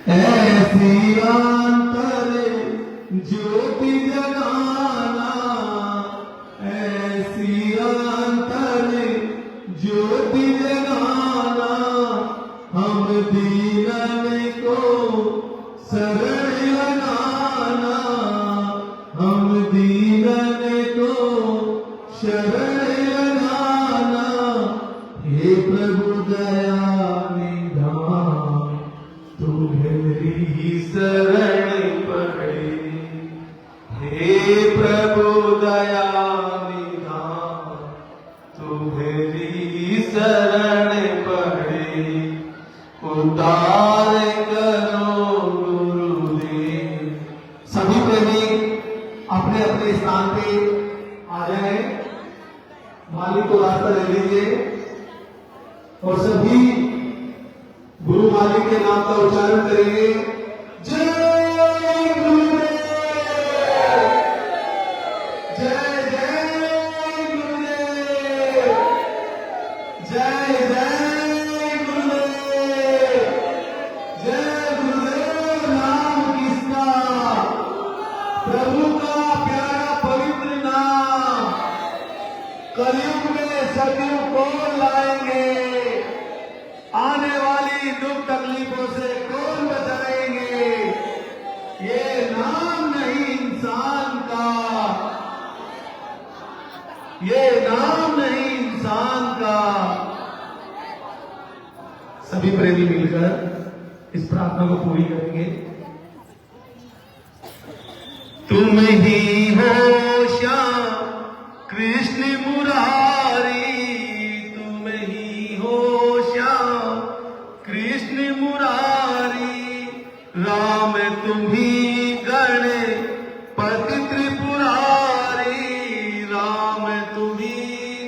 ऐसी अंतर ज्योति जगाना, ऐसी अंतर ज्योति जगाना, हम दीनन को शरण लगाना, हम दीनन को शरण लगाना। हे प्रभु दया निधान, तुम्हारी शरण पड़े। हे प्रभु दया निधान, तुम्हारी शरण पड़े। उद्धार करो गुरुदेव। सभी प्रेमी अपने अपने स्थान पे आ जाए, मालिक को रास्ता दे दीजिए और सभी गुरु मालिक के नाम का उच्चारण करेंगे। जय गुरुदेव, जय जय गुरुदेव, जय जय गुरुदेव, जय गुरुदेव। नाम किसका? प्रभु का प्यारा पवित्र नाम। कलयुग में सतयुग को लाएंगे, आने वाली दुख तकलीफों से कौन बचाएंगे? ये नाम नहीं इंसान का, ये नाम नहीं इंसान का। सभी प्रेमी मिलकर इस प्रार्थना को पूरी करेंगे। तुम ही हो श्याम कृष्ण मुरारी, तुम ही हो श्याम कृष्ण मुरारी। राम तुम्ही गणपति त्रिपुरारी, राम तुम्ही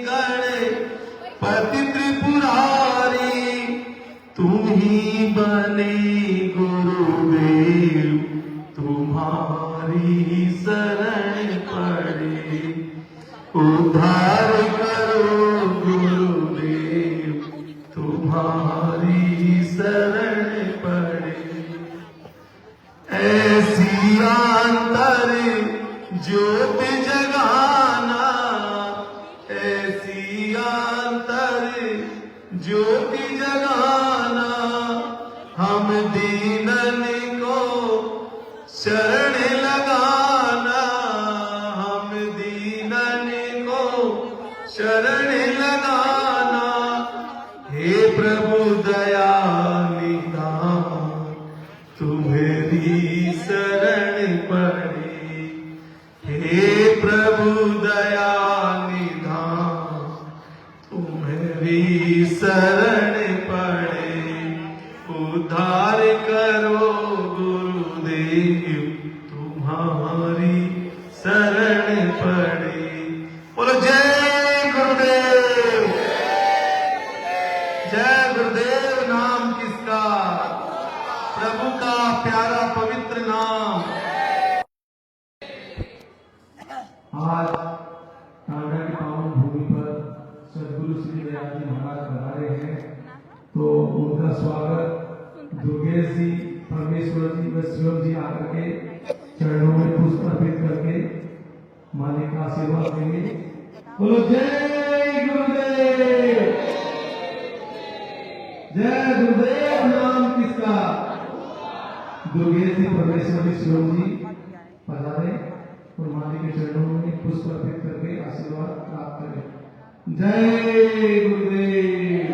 गणपति त्रिपुरारी। तुम ही बने गुरुदेव, तुम्हारी शरण पड़े। उद्धार करो गुरुदेव, तुम्हारी शरण पड़े। ऐसी अंतर ज्योति जगाना, ऐसी अंतर ज्योति जगाना, हम दीनन को शरण लगाना, हम दीनन को शरण लगाना। हे प्रभु दया निधान, तुम्हारी शरण पड़े। हे प्रभु दया निधान, तुम्हारी शरण पड़े। उद्धार करो गुरुदेव, तुम्हारी शरण पड़े। बोलो जय गुरुदेव, जय गुरुदेव। नाम किसका? प्रभु का प्यारा पवित्र नाम। आज कांगड़ा की पावन भूमि पर सदगुरु श्री दयाल जी महाराज पधारे हैं, तो उनका स्वागत दुर्गेश जी, परमेश्वर जी व शिवम जी आकर के चरणों में पुष्प अर्पित करके मालिक का आशीर्वाद देंगे। बोलो जय गुरुदेव, जय गुरुदेव। नाम किसका? दुर्गेश जी, परमेश्वर जी, शिवम जी पधारे और मालिक के चरणों में पुष्प अर्पित करके आशीर्वाद प्राप्त करें। जय गुरुदेव।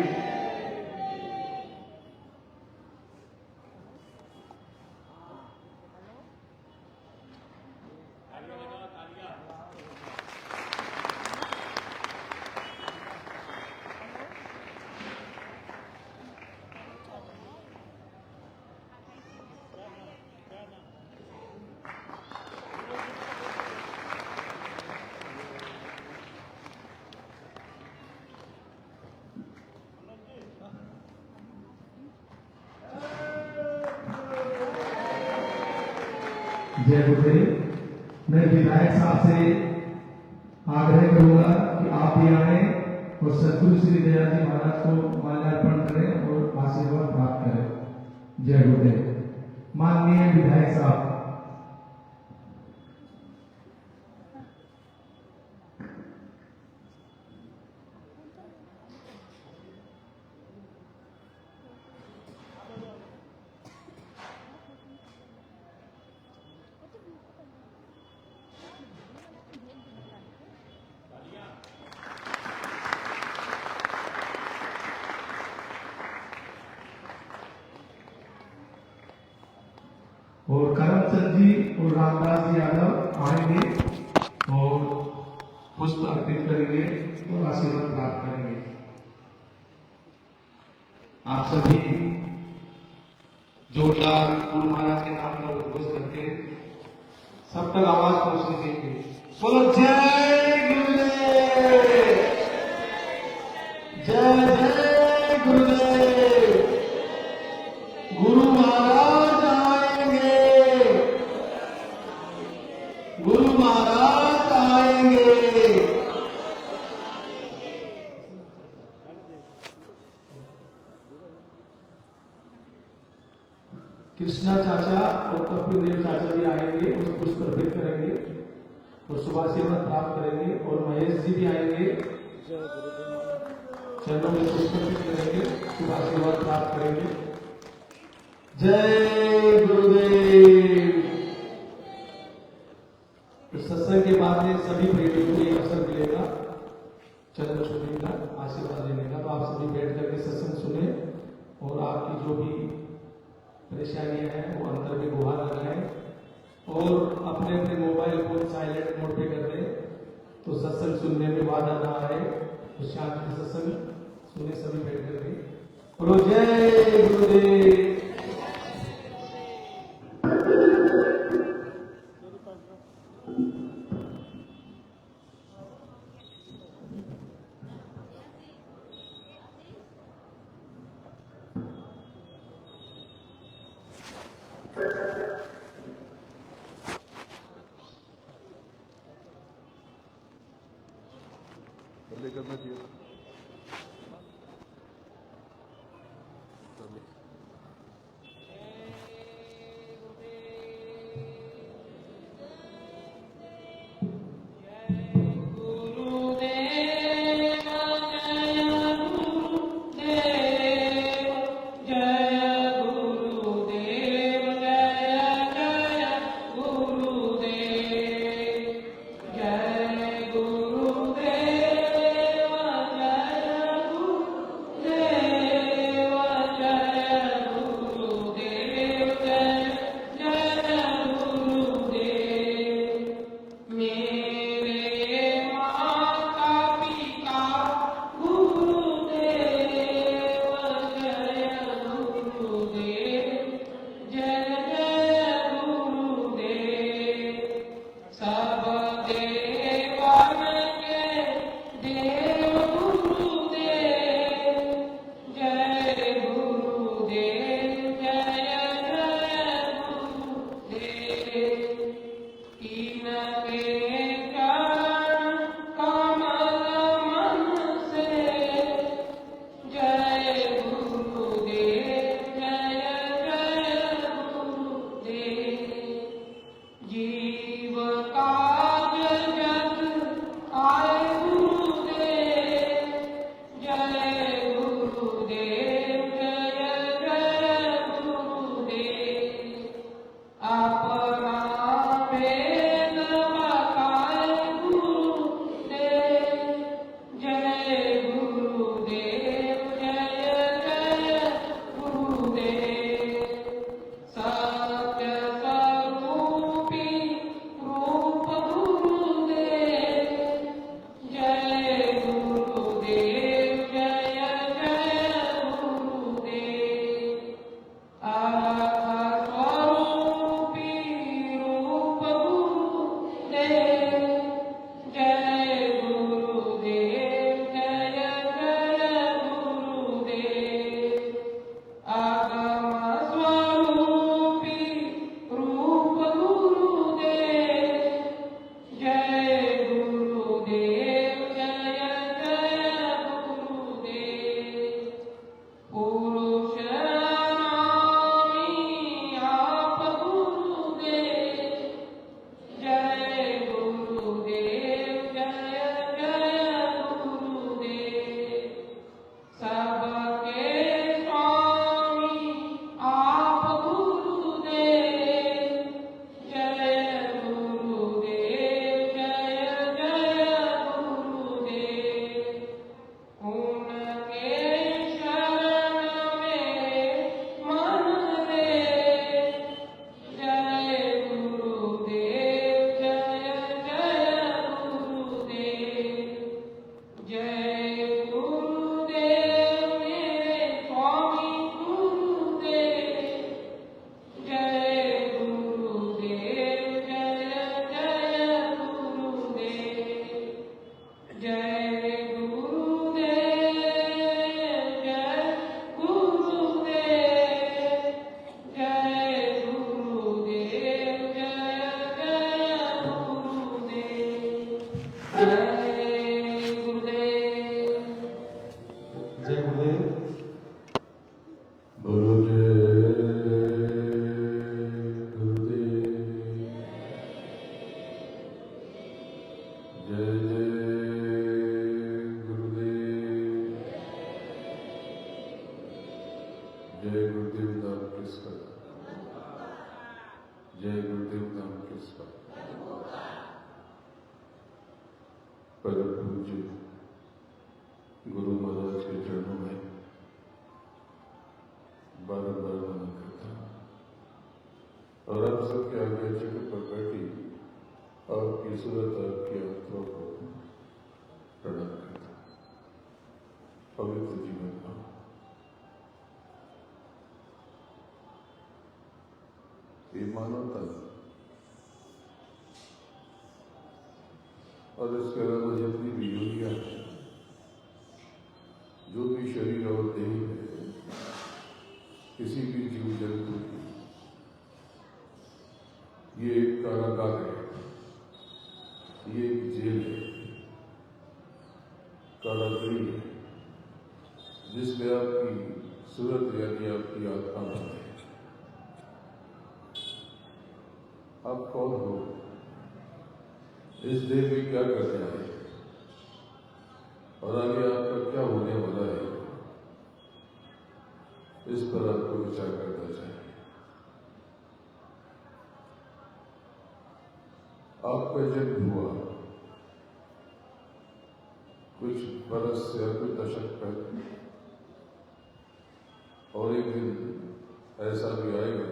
जय गुरुदेव। मैं विधायक साहब से आग्रह करूंगा कि आप भी आए और सदगुरु श्री दयाल जी महाराज को माल्यार्पण करें और आशीर्वाद प्राप्त करें। जय गुरुदेव। माननीय विधायक साहब। और करमचंद जी और रामदास जी यादव आएंगे और पुष्प अर्पित करेंगे और आशीर्वाद प्राप्त करेंगे। आप सभी जोरदार गुरु महाराज के नाम का उद्घोष करके सब तक आवाज पहुंचने देंगे। बोलो जय गुरुदेव, जय जय गुरुदेव। गुरु महाराज आएंगे, गुरु महाराज आएंगे। कृष्णा चाचा और कपिल देव चाचा भी आएंगे, उस पुष्प अर्पित करेंगे और शुभाशीर्वाद प्राप्त करेंगे। और महेश जी भी आएंगे, चरणों में पुष्प अर्पित करेंगे, शुभाशीर्वाद प्राप्त करेंगे। जय गुरुदेव। तो सत्संग के बाद में सभी प्रेमियों को एक अवसर मिलेगा चरण छूने का, आशीर्वाद लेने का। तो आप सभी बैठ करके सत्संग सुने और आपकी जो भी परेशानियां हैं वो अंतर में गुहार लगाएं और अपने अपने मोबाइल फोन साइलेंट मोड पे कर दें, तो सत्संग सुनने में बाधा ना आए। तो शांति से सत्संग सुने सभी बैठ करके। बोलो जय गुरुदेव। करना चाहिए। और अब सबके आगे जगह पर बैठी आपकी सूरत आपकी आत्मा को प्रणाम करता पवित्र जीवन का ये मानव तन और इसके अलावा जितनी भी यूनिया है, जो भी शरीर और देह है, किसी भी जीव जंतु की, ये एक कारागार है, ये एक जेल है, कारागृह है, जिसमें आपकी सूरत यानी आपकी आत्मा बंद है। आप कौन हो? इस देह में क्या करना है और आगे आपका क्या होने वाला है, इस पर आपको विचार करना चाहिए। आपका जन्म हुआ कुछ बरस या कुछ दशक पहले, और एक दिन ऐसा भी आएगा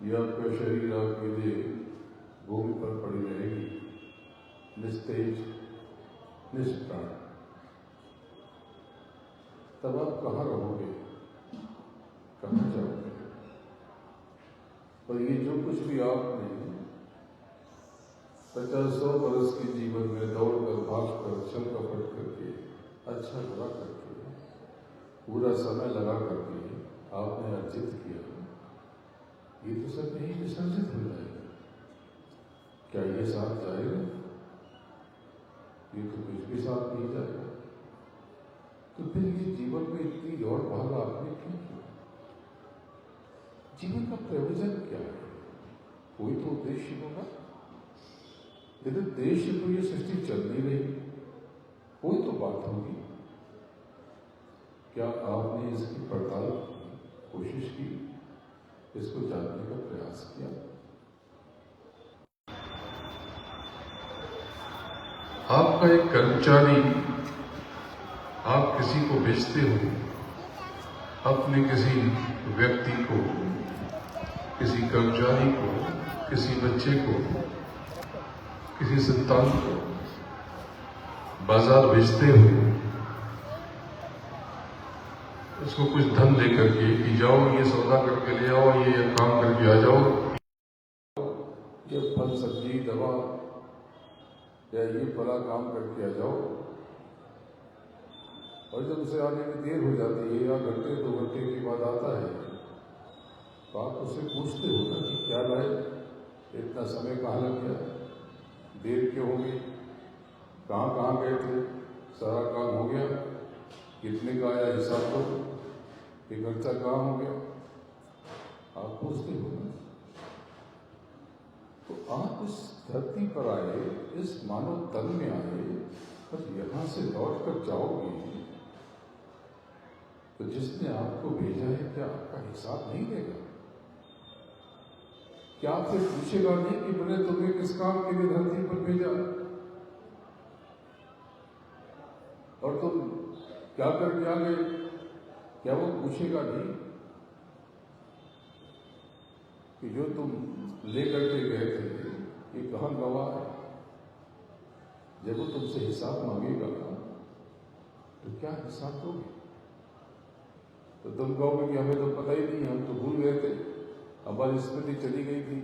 कि आपका शरीर आपके लिए भूमि पर पड़ी रहेगी, निस्तेज निष्प्राण। तब आप कहाँ रहोगे, कहाँ जाओगे? और ये जो कुछ भी आपने 50-100 वर्ष के जीवन में दौड़कर, भागकर, छल कपट करके, अच्छा बुरा करके, पूरा समय लगा करके आपने अर्जित किया, ये तो सब यही विसर्जित हो जाएगा। क्या ये साथ जाएगा? ये तो कुछ भी साथ नहीं जाएगा। तो फिर ये जीवन में इतनी दौड़ भाग आपने क्यों किया? जीवन का प्रयोजन क्या है? कोई तो उद्देश्य होगा। यदि उद्देश्य तो ये सृष्टि चल नहीं रही, कोई तो बात होगी। क्या आपने इसकी पड़ताल की, कोशिश की, इसको जानने का प्रयास किया? आपका एक कर्मचारी, आप किसी को भेजते हो, अपने किसी व्यक्ति को, किसी कर्मचारी को, किसी बच्चे को, किसी संतान को बाजार भेजते हो, उसको कुछ धन लेकर के कि जाओ ये सौदा करके ले आओ, ये काम करके आ जाओ, ये फल सब्जी दवा या ये फला काम करके आ जाओ। और जब उसे आने में देर हो जाती है या घंटे 2 घंटे के बाद आता है, तो आप उससे पूछते हो ना कि क्या लाए, इतना समय कहाँ लग गया, देर क्यों हो गई, कहाँ गए थे, सारा काम हो गया, कितने का आया हिसाब दो, ये खर्चा कहाँ हो गया, आप पूछते हो ना। तो आप इस धरती पर आए, इस मानव तन में आए, और यहां से लौट कर जाओगे, तो जिसने आपको भेजा है क्या आपका हिसाब नहीं देगा? क्या आपसे पूछेगा नहीं कि मैंने तुम्हें किस काम के लिए धरती पर भेजा और तुम क्या करके आ गए? क्या वो पूछेगा नहीं कि जो तुम लेकर के गए थे ये कहाँ गवा है? जब वो तुमसे हिसाब मांगेगा तो क्या हिसाब दोगे? तो तुम कहोगे कि हमें तो पता ही नहीं, हम तो भूल गए थे, हमारी स्मृति चली गई थी।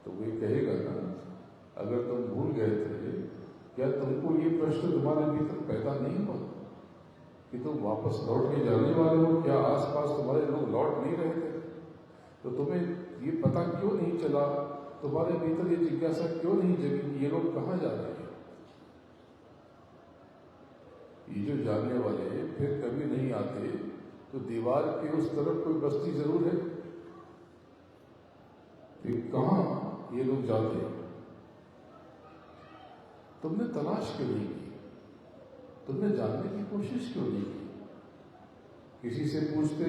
तो वो कहेगा ना, अगर तुम भूल गए थे, क्या तुमको ये प्रश्न तुम्हारे भीतर पैदा नहीं हुआ कि तुम वापस लौट के जाने वाले हो? क्या आसपास तुम्हारे लोग लौट नहीं रहे थे? तो तुम्हें ये पता क्यों नहीं चला, तुम्हारे भीतर ये जिज्ञासा क्यों नहीं जगी, ये लोग कहाँ जा रहे हैं? ये जो जाने वाले फिर कभी नहीं आते, तो दीवार के उस तरफ कोई बस्ती जरूर है, फिर कहाँ ये लोग जाते हैं? तुमने तलाश क्यों नहीं की? तुमने जानने की कोशिश क्यों नहीं की? किसी से पूछते,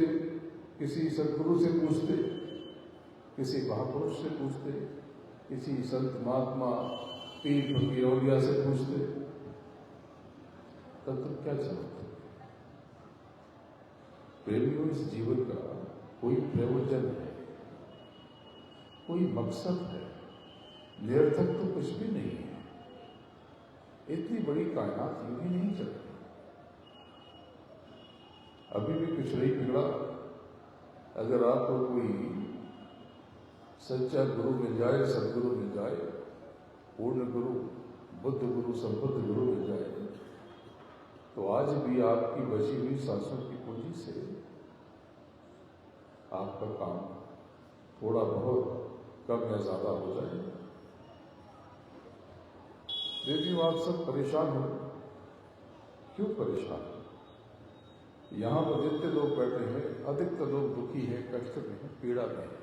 किसी सदगुरु से पूछते, किसी महापुरुष से पूछते, किसी संत महात्मा पीर फकीर औलिया से पूछते, तब तुम क्या चाहते? प्रेमियों, इस जीवन का कोई प्रयोजन है, कोई मकसद है, निरर्थक तो कुछ भी नहीं है। इतनी बड़ी कायनात यूं ही नहीं चलती। अभी भी कुछ नहीं बिगड़ा। अगर आपको कोई सच्चा गुरु मिल जाए, सदगुरु मिल जाए, पूर्ण गुरु, बुद्ध गुरु, संबुद्ध गुरु मिल जाए, तो आज भी आपकी बची हुई सांसों की पूंजी से आपका काम थोड़ा बहुत कम या ज्यादा हो जाए। यदि आप सब परेशान हो, क्यों परेशान हो? यहां पर जितने लोग बैठे हैं, अधिकतर लोग दुखी हैं, कष्ट में हैं, पीड़ा में हैं।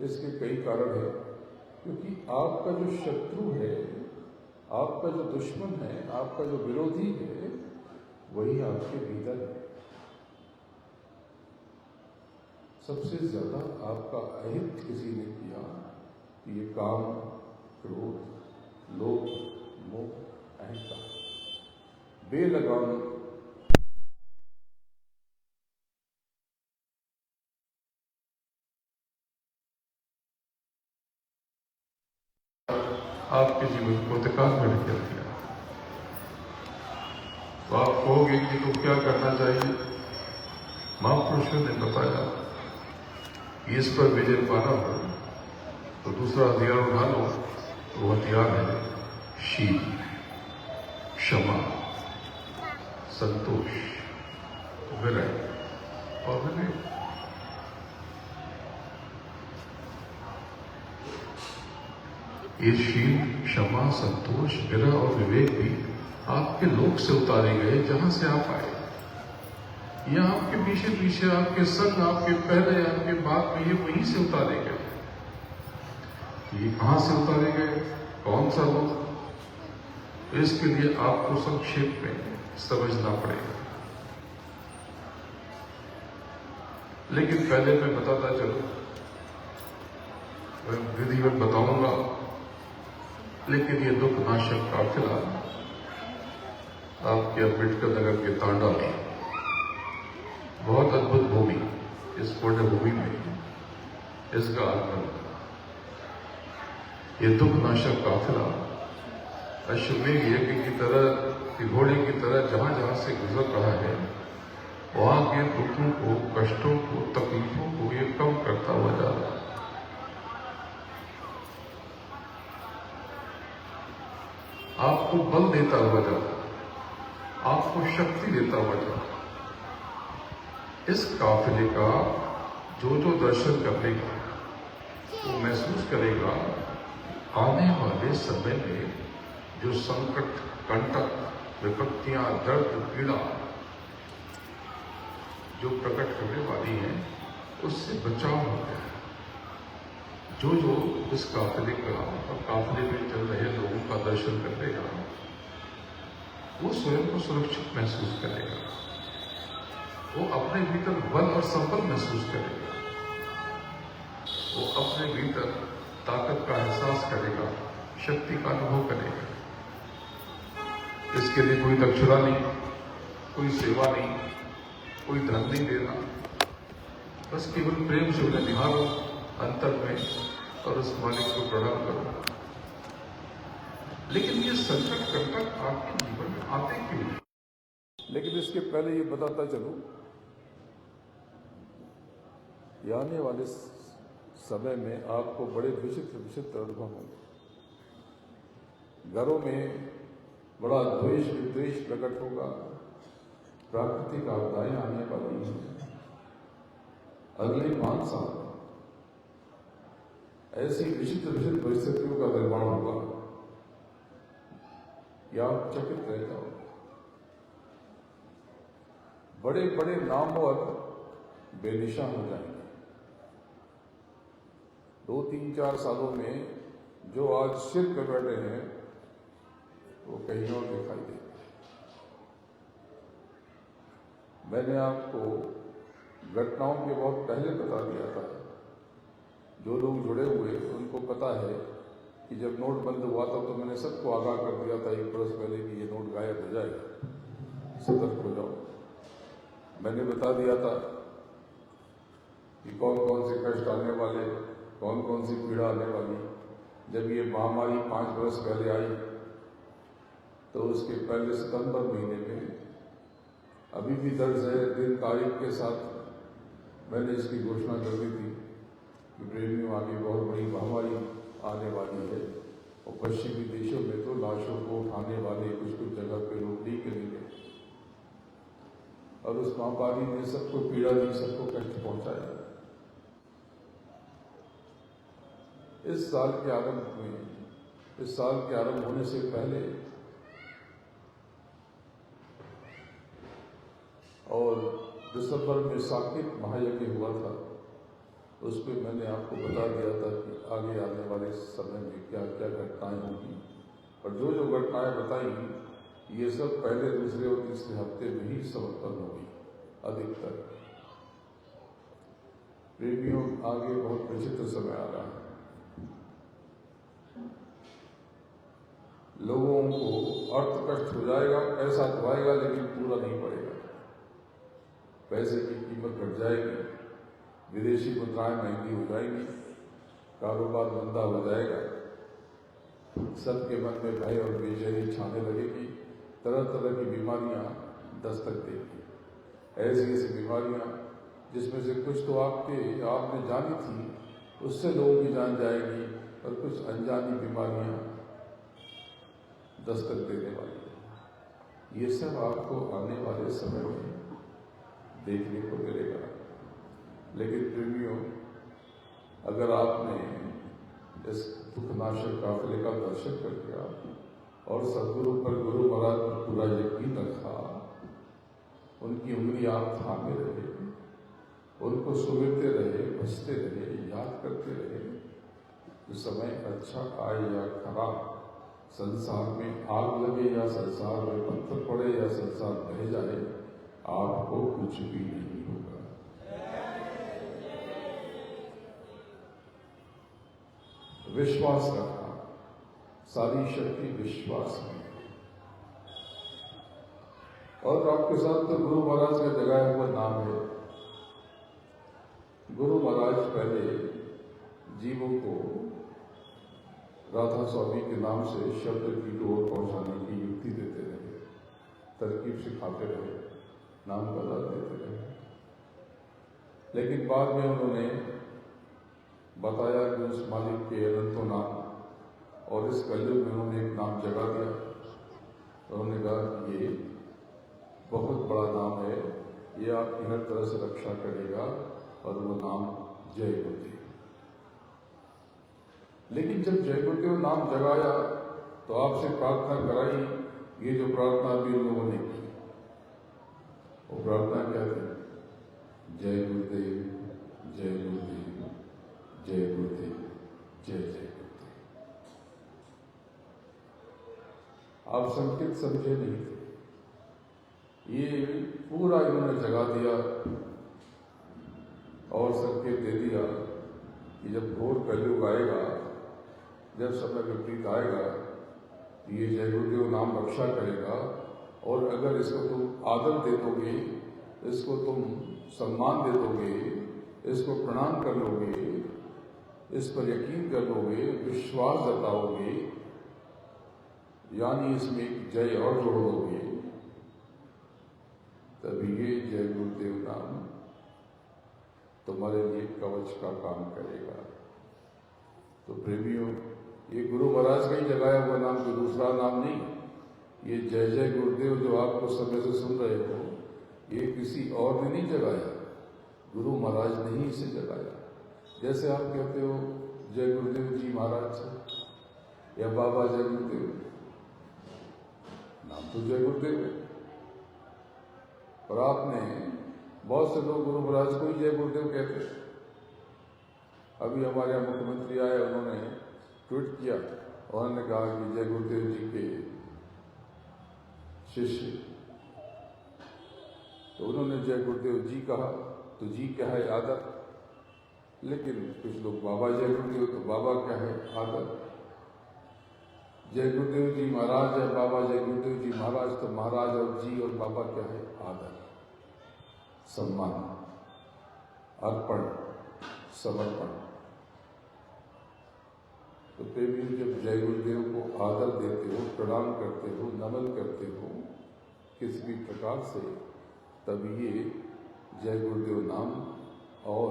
इसके कई कारण हैं, क्योंकि आपका जो शत्रु है, आपका जो दुश्मन है, आपका जो विरोधी है, वही आपके भीतर है। सबसे ज्यादा आपका अहित किसी ने किया कि ये काम, क्रोध, लोभ, मोह, अहंकार, बेलगाम आपके जीवन को अंधकार में लेकर दिया। तो आप कहोगे कि तो क्या करना चाहिए? महापुरुषों ने बताया कि इस पर विजय पाना हो तो दूसरा हथियार उठा लो। वो हथियार है शील, क्षमा, संतोष, विनय और विवेक। ये शील, क्षमा, संतोष, विरह और विवेक भी आपके लोक से उतारे गए, जहां से आप आए। ये आपके पीछे पीछे, आपके संग, आपके पहले, आपके बाद में, ये वहीं से उतारे गए। ये कहां से उतारे गए, कौन सा लोक? इसके लिए आपको संक्षेप में समझना पड़ेगा। लेकिन पहले मैं बताता चलूं, मैं विधिवत बताऊंगा, लेकिन ये दुख नाशक काफिला आपके अम्बेडकर नगर के तांडा में, बहुत अद्भुत भूमि, इस पुण्य भूमि में इसका आगमन। ये दुख नाशक काफिला अश्वमेध यज्ञ की तरह, घोड़े की तरह जहां जहां से गुजर रहा है, वहां के दुखों को, कष्टों को, तकलीफों को ये कम करता हुआ जा रहा है। आपको बल देता हुआ जा रहा है, आपको शक्ति देता हुआ जा रहा है। इस काफिले का जो जो दर्शन करेगा, वो महसूस करेगा आने वाले समय में जो संकट, कंटक, विपत्तियां, दर्द, पीड़ा जो प्रकट होने वाली हैं, उससे बचाव हो गया। जो जो इस काफिले का और काफिले में चल रहे लोगों का दर्शन करेगा, वो स्वयं को सुरक्षित महसूस करेगा, वो अपने भीतर बल और संबल महसूस करेगा, वो अपने भीतर ताकत का एहसास करेगा, शक्ति का अनुभव करेगा। इसके लिए कोई दक्षिणा नहीं, कोई सेवा नहीं, कोई धन नहीं देना, बस केवल प्रेम से उन्हें निहारो अंतर में और उस मालिक को प्रणाम करो। लेकिन ये संकट कंटक आपके जीवन में आते क्यों? लेकिन इसके पहले ये बताता चलूं, ये आने वाले समय में आपको बड़े विचित्र विचित्र अनुभव होंगे। घरों में बड़ा द्वेष विद्वेष प्रकट होगा, प्राकृतिक आपदाएं आने वाली हैं। अगले 5 साल ऐसी विचित्र विचित्र परिस्थितियों का निर्माण होगा कि आप चकित रह जाओगे। बड़े बड़े नामवर बेनिशान हो जाएंगे। 2, 3, 4 सालों में जो आज सिर पे बैठे हैं, वो कहीं और दिखाई देंगे। मैंने आपको घटनाओं के बहुत पहले बता दिया था। जो लोग जुड़े हुए उनको पता है कि जब नोट बंद हुआ था तो मैंने सबको आगाह कर दिया था 1 बरस पहले कि ये नोट गायब हो जाएगा, सतर्क हो जाओ। मैंने बता दिया था कि कौन कौन से कष्ट आने वाले, कौन कौन सी पीड़ा आने वाली। जब ये महामारी 5 वर्ष पहले आई तो उसके पहले सितंबर महीने में अभी भी दर्ज है, दिन तारीख के साथ मैंने इसकी घोषणा कर दी थी कि प्रेमियों आगे बहुत बड़ी महामारी आने वाली है और पश्चिमी देशों में तो लाशों को उठाने वाले कुछ कुछ जगह पे लोग निकलेंगे और उस महामारी ने सबको पीड़ा दी, सबको कष्ट पहुंचाया। इस साल के आरंभ होने से पहले और दिसंबर में साकेत महायज्ञ हुआ था, उस पर मैंने आपको बता दिया था कि आगे आने वाले समय में क्या क्या घटनाएं होंगी और जो जो घटनाएं बताई ये सब पहले, दूसरे और तीसरे हफ्ते में ही संपन्न होगी अधिकतर। प्रेमियों, आगे बहुत विचित्र समय आ रहा है। लोगों को अर्थ कष्ट हो जाएगा, पैसा तो आएगा लेकिन पूरा नहीं पड़ेगा। पैसे की कीमत घट जाएगी, विदेशी मुद्राएं महंगी हो जाएंगी, कारोबार मंदा हो जाएगा, सबके मन में भय और बेचैनी छाने लगेगी, तरह तरह की बीमारियां दस्तक देगी। ऐसी ऐसी बीमारियां जिसमें से कुछ तो आपने जानी थी, उससे लोगों की जान जाएगी और कुछ अनजानी बीमारियां दस्तक देने वाली है। ये सब आपको आने वाले समय में देखने को मिलेगा। लेकिन प्रेमियों, अगर आपने इस दुखनाशक काफिले का दर्शन कर दिया और सदगुरु पर, गुरु महाराज पर पूरा यकीन रखा, उनकी उंगली आप थामे रहे, उनको सुमिरते रहे, बचते रहे, याद करते रहे, तो समय अच्छा आए या खराब, संसार में आग लगे या संसार में पत्थर पड़े या संसार बह जाए, आपको कुछ भी नहीं होगा। विश्वास रखना, सारी शक्ति विश्वास में। और आपके साथ तो गुरु महाराज का जगाया हुआ नाम है। गुरु महाराज पहले जीवों को राधा स्वामी के नाम से शब्द की डोर पहुंचाने की युक्ति देते रहे, तरकीब सिखाते रहे, नाम बदल देते रहे। लेकिन बाद में उन्होंने बताया कि उस मालिक के अनंतो नाम, और इस कलयुग में उन्होंने एक नाम जगा दिया। उन्होंने कहा कि ये बहुत बड़ा नाम है, ये आपकी हर तरह से रक्षा करेगा, और वो नाम जय गुरुदेव। लेकिन जब जय गुरुदेव नाम जगाया तो आपसे प्रार्थना कराई, ये जो प्रार्थना भी उन लोगों ने की, वो प्रार्थना क्या थी? जय गुरुदेव, जय गुरुदेव, जय गुरुदेव, जय जय गुरुदेव। आप संकेत समझे नहीं थे, ये पूरा इन्होंने जगा दिया और संकेत दे दिया कि जब घोर कलयुग आएगा, जब समय विपरीत आएगा, ये जय गुरुदेव नाम रक्षा करेगा। और अगर इसको तुम आदर दे दोगे, इसको तुम सम्मान दे दोगे, इसको प्रणाम कर लोगे, इस पर यकीन कर लोगे, विश्वास जताओगे, यानी इसमें एक जय और जोड़ दोगे, तभी ये जय गुरुदेव नाम तुम्हारे लिए कवच का काम करेगा। तो प्रेमियों, ये गुरु महाराज का ही जगाया हुआ नाम, कोई दूसरा नाम नहीं। ये जय जय गुरुदेव जो आप कुछ समय से सुन रहे हो, ये किसी और ने नहीं जगाया, गुरु महाराज ने ही इसे जगाया। जैसे आप कहते हो जय गुरुदेव जी महाराज या बाबा जय गुरुदेव, नाम तो जय गुरुदेव है, और आपने बहुत से लोग गुरु महाराज को ही जय गुरुदेव कहते हैं। अभी हमारे यहाँ मुख्यमंत्री आए, उन्होंने ट्वीट किया, उन्होंने कहा कि जय गुरुदेव जी के शिष्य, तो उन्होंने जय गुरुदेव जी कहा, तो जी क्या है? आदर। लेकिन कुछ लोग बाबा जय गुरुदेव, तो बाबा क्या है? आदर। जय गुरुदेव जी महाराज है, बाबा जय गुरुदेव जी महाराज, तो महाराज और जी और बाबा क्या है? आदर, सम्मान, अर्पण। समर्पण। तो प्रेमी जब जय गुरुदेव को आदर देते हो, प्रणाम करते हो, नमन करते हो किसी भी प्रकार से, तब ये जय गुरुदेव नाम और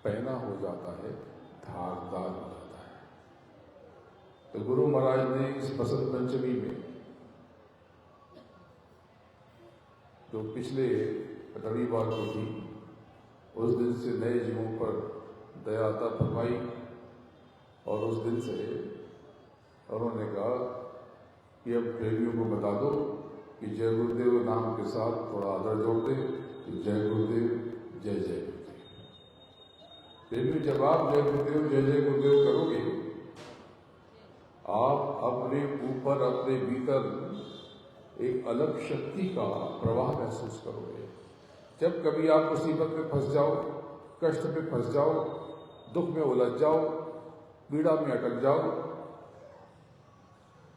पहना हो जाता है, धारदार हो जाता है। तो गुरु महाराज ने इस बसंत पंचमी में जो पिछले रविवार को थी, उस दिन से नए जीवों पर दया अता फरमाई और उस दिन से उन्होंने कहा कि अब प्रेमियों को बता दो कि जय गुरुदेव नाम के साथ थोड़ा आदर जोड़ दे, तो जय गुरुदेव, जय जय गुरुदेव। प्रेमी जब आप जय गुरुदेव, जय जय गुरुदेव करोगे, आप अपने ऊपर, अपने भीतर एक अलग शक्ति का प्रवाह महसूस करोगे। जब कभी आप मुसीबत में फंस जाओ, कष्ट में फंस जाओ, दुख में उलझ जाओ, पीड़ा में अटक जाओ,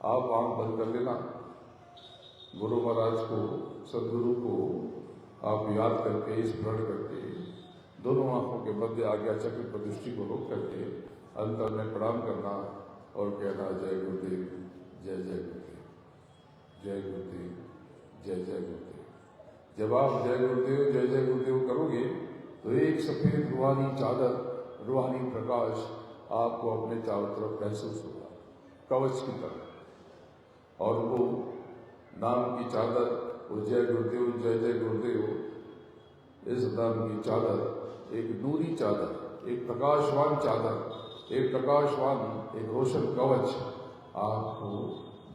आप आंख बंद कर लेना, गुरु महाराज को, सदगुरु को आप याद करके, स्मरण करके, दोनों आंखों के मध्य आज्ञा चक्र पर दृष्टि को रोक करके अंतर में प्रणाम करना और कहना जय गुरुदेव, जय जय गुरुदेव, जय गुरुदेव, जय जय गुरुदेव। जब आप जय गुरुदेव, जय जय गुरुदेव करोगे तो एक सफेद रूहानी चादर, रूहानी प्रकाश आपको अपने चारों तरफ महसूस होगा, कवच की तरह। और वो नाम की चादर, वो जय गुरुदेव, जय जय गुरुदेव, इस नाम की चादर एक नूरी चादर, एक प्रकाशवान चादर, एक प्रकाशवान, एक रोशन कवच आपको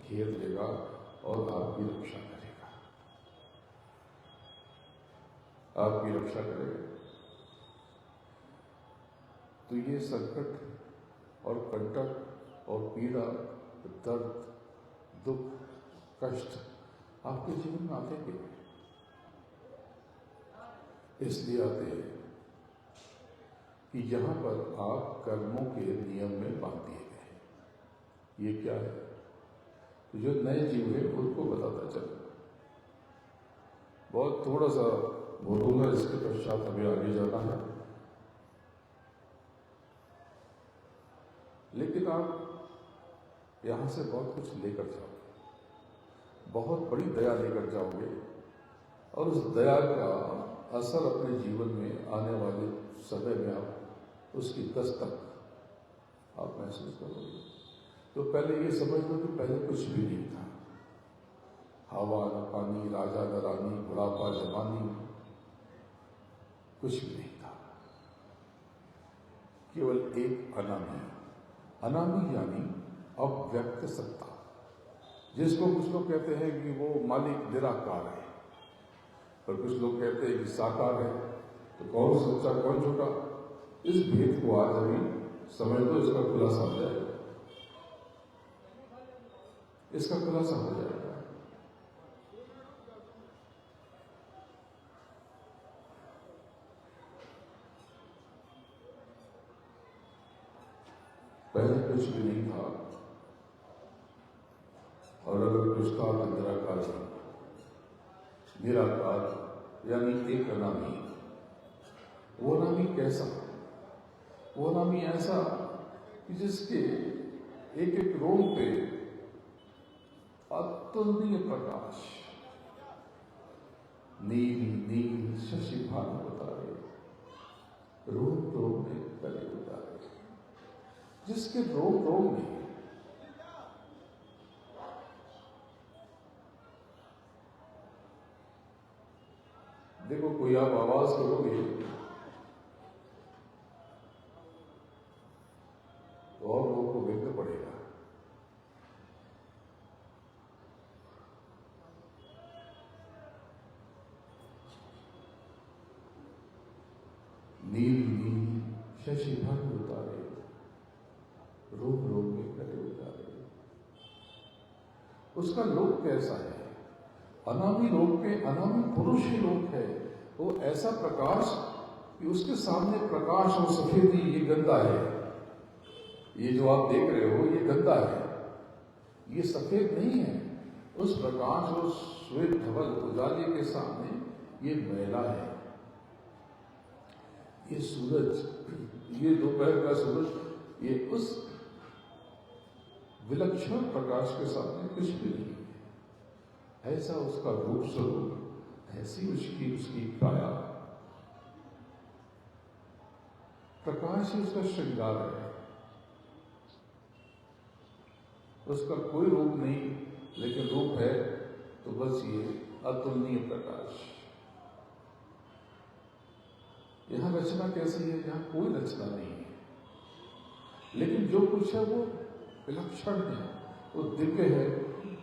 घेर लेगा और आपकी रक्षा करेगा, आपकी रक्षा करेगा। तो ये संकट और कंटक और पीड़ा, दर्द, दुख, कष्ट आपके जीवन में आते हैं, इसलिए आते हैं कि यहां पर आप कर्मों के नियम में बांध दिए गए हैं। ये क्या है? तो जो नए जीव है उनको बताता चलो। बहुत थोड़ा सा बोलूंगा, इसके पश्चात हमें आगे जाना है। लेकिन आप यहां से बहुत कुछ लेकर जाओगे, बहुत बड़ी दया लेकर जाओगे और उस दया का असर अपने जीवन में आने वाले समय में आप उसकी दस्तक आप महसूस करोगे। तो पहले ये समझ लो कि पहले कुछ भी नहीं था। हवा न पानी, राजा न रानी, बुढ़ापा जवानी, कुछ भी नहीं था। केवल एक अनामी, अनामी यानी अव्यक्त सत्ता, जिसको कुछ लोग कहते हैं कि वो मालिक निराकार है और कुछ लोग कहते हैं कि साकार है। तो कौन सच्चा कौन झूठा, इस भेद को आज अभी समझ लो, इसका खुलासा हो जाएगा, इसका खुलासा हो जाएगा। पहले कुछ भी नहीं था और अगर कुछ था तो निराकार था। निराकार यानी एक अनामी। वो अनामी कैसा? वो अनामी ऐसा कि जिसके एक एक रोम पे अतुलनीय प्रकाश, नील नील शशि भानु बताए, रोम रोम में कले उतारे, जिसके रोम रोम में देखो, कोई आप आवाज करोगे तो और लोगों को व्यक्त पड़ेगा। नील नील शशि भानु उतारे, रोम रोम में करे उतारे। उसका लोक कैसा है? अनामी लोक के अनामी पुरुष ही लोक है। वो ऐसा प्रकाश कि उसके सामने प्रकाश और सफेदी, ये गंदा है। ये जो आप देख रहे हो ये गंदा है, ये सफेद नहीं है। उस प्रकाश और श्वेत धवल उजाले के सामने ये मैला है। ये सूरज, ये दोपहर का सूरज, ये उस विलक्षण प्रकाश के सामने कुछ भी नहीं है। ऐसा उसका रूप स्वरूप, ऐसी उसकी काया, प्रकाश ही उसका श्रृंगार है। उसका कोई रूप नहीं, लेकिन रूप है तो बस ये अतुलनीय प्रकाश। यहां रचना कैसी है? यहां कोई रचना नहीं है, लेकिन जो कुछ है वो विलक्षण है, वो दिव्य है,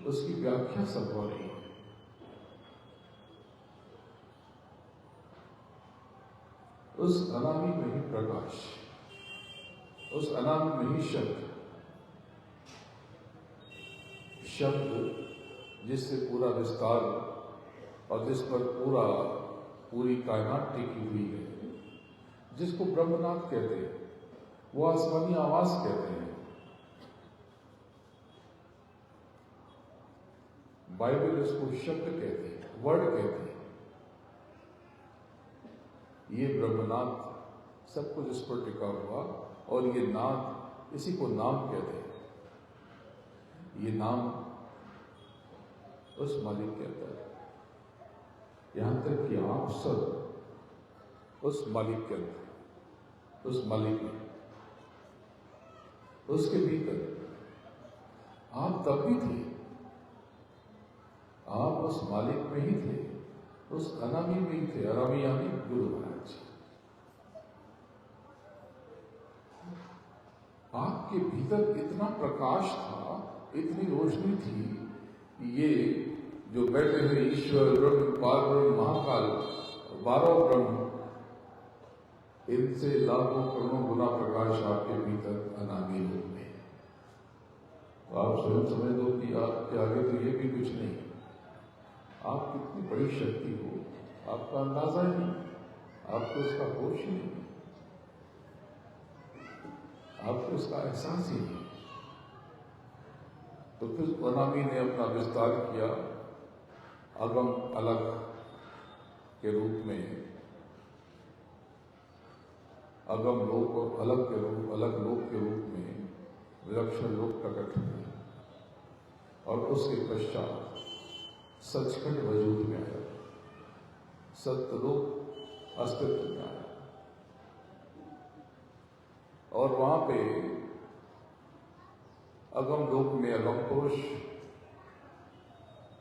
उसकी व्याख्या संभव नहीं है। उस अनामि में ही प्रकाश, उस अनामि में ही शब्द जिससे पूरा विस्तार और जिस पर पूरी कायनात टिकी हुई है, जिसको ब्रह्मनाथ कहते हैं, वो आसमानी आवाज कहते हैं। बाइबल इसको शब्द कहते हैं, वर्ड कहते हैं। ये ब्रह्मनाथ सब कुछ इस पर टिका हुआ, और ये नाथ, इसी को नाम कहते हैं। ये नाम उस मालिक कहता है। यहां तक कि आप सब उस मालिक के अंदर, उस मालिक में, उसके भीतर आप तब भी थे, आप उस मालिक में ही थे, उस अनामी में ही थे। अनामी यानी गुरु महाराज। आपके भीतर इतना प्रकाश था, इतनी रोशनी थी, ये जो बैठे हुए ईश्वर, ब्रह्म, पारब्रह्म, महाकाल, 12 ब्रह्म, इनसे लाखों करोड़ों गुना प्रकाश आपके भीतर अनामी रूप में। तो आप स्वयं समझ लो कि आपके आगे तो ये भी कुछ नहीं। आप कितनी बड़ी शक्ति हो, आपका अंदाजा ही नहीं, आपको इसका होश ही नहीं, आपको इसका एहसास ही नहीं। तो फिर अनामी ने अपना विस्तार किया अगम अलग के रूप में, अगम लोक और अलग के रूप, अलग लोक के रूप में विलक्षण लोक प्रकट हुए, और उसके पश्चात सचखंड वजूद में आया, सत्यलोक अस्तित्व में आया। और वहां पे अगम लोक में अगम पुरुष,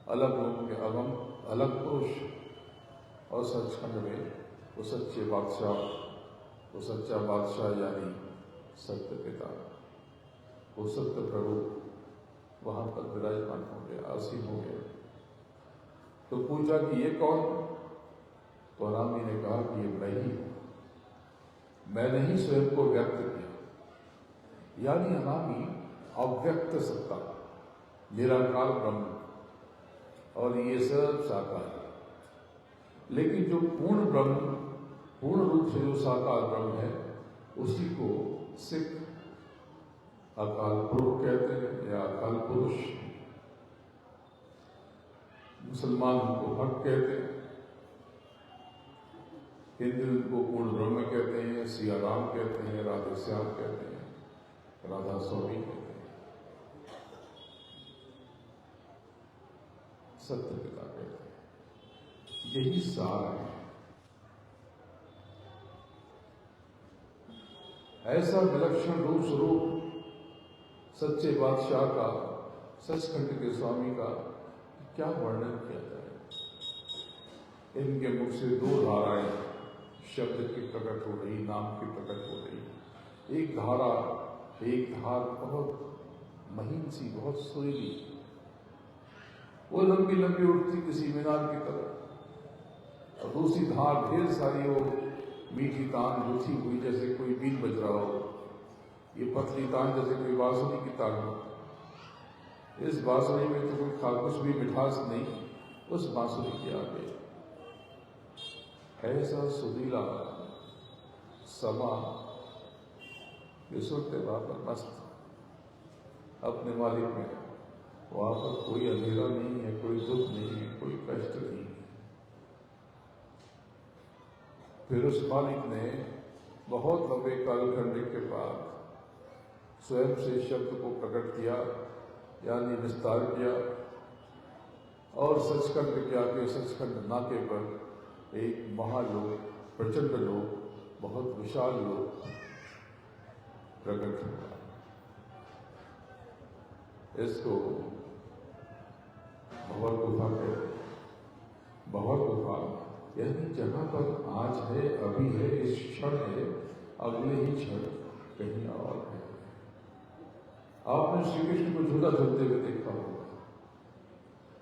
अलग लोक में अगम अलग पुरुष, और सचखंड में वो सच्चे बादशाह, वो सच्चा बादशाह यानी सत्य पिता, वो सत्य प्रभु वहां पर विराजमान हो गया, आसीन हो गया। तो पूछा कि ये कौन? तो अनामी ने कहा कि ये मैं ही हूं। मैंने ही स्वयं को व्यक्त किया, यानी अनामी अव्यक्त सत्ता, निराकार ब्रह्म, और ये सब साकार है। लेकिन जो पूर्ण ब्रह्म, पूर्ण रूप से जो साकार ब्रह्म है, उसी को सिख अकाल पुरुष कहते हैं, या अकाल पुरुष। मुसलमान उनको हक कहते हैं, हिंदू उनको पूर्ण ब्रह्म कहते हैं, सिया राम कहते हैं, राधे श्याम कहते हैं, राधा स्वामी कहते हैं, सत्य पिता कहते हैं। यही सार है। ऐसा विलक्षण रूप स्वरूप सच्चे बादशाह का, सचखंड के स्वामी का क्या वर्णन किया जाए। इनके मुख से 2 धाराएं शब्द की प्रकट हो रही, नाम की प्रकट हो रही। एक धार बहुत महीन सी, बहुत सुरीली, वो लंबी लंबी उठती किसी मीनार की तरह, और दूसरी धार ढेर सारी वो मीठी तान गुथी हुई, जैसे कोई बीन बज रहा हो। ये पतली तान जैसे कोई बांसुरी की तान हो। इस बांसुरी में तो कोई कुछ भी मिठास नहीं, उस बांसुरी के आगे ऐसा सुरीला समा ये सुनते वहां पर मस्त अपने मालिक में। वहां पर कोई अंधेरा नहीं है, कोई दुख नहीं है, कोई कष्ट नहीं है। फिर उस मालिक ने बहुत लंबे कालखंड के बाद स्वयं से शब्द को प्रकट किया, यानी विस्तार किया, और सचखंड के आगे सचखंड नाके पर एक महालोक, प्रचंड लोक, बहुत विशाल लोक प्रकट हुआ। इसको भंवर गुफा कहते हैं। भंवर गुफा यानी जहां पर आज है, अभी है, इस क्षण है, अगले ही क्षण कहीं और है। आपने श्री कृष्ण को झूला झूलते हुए देखा होगा,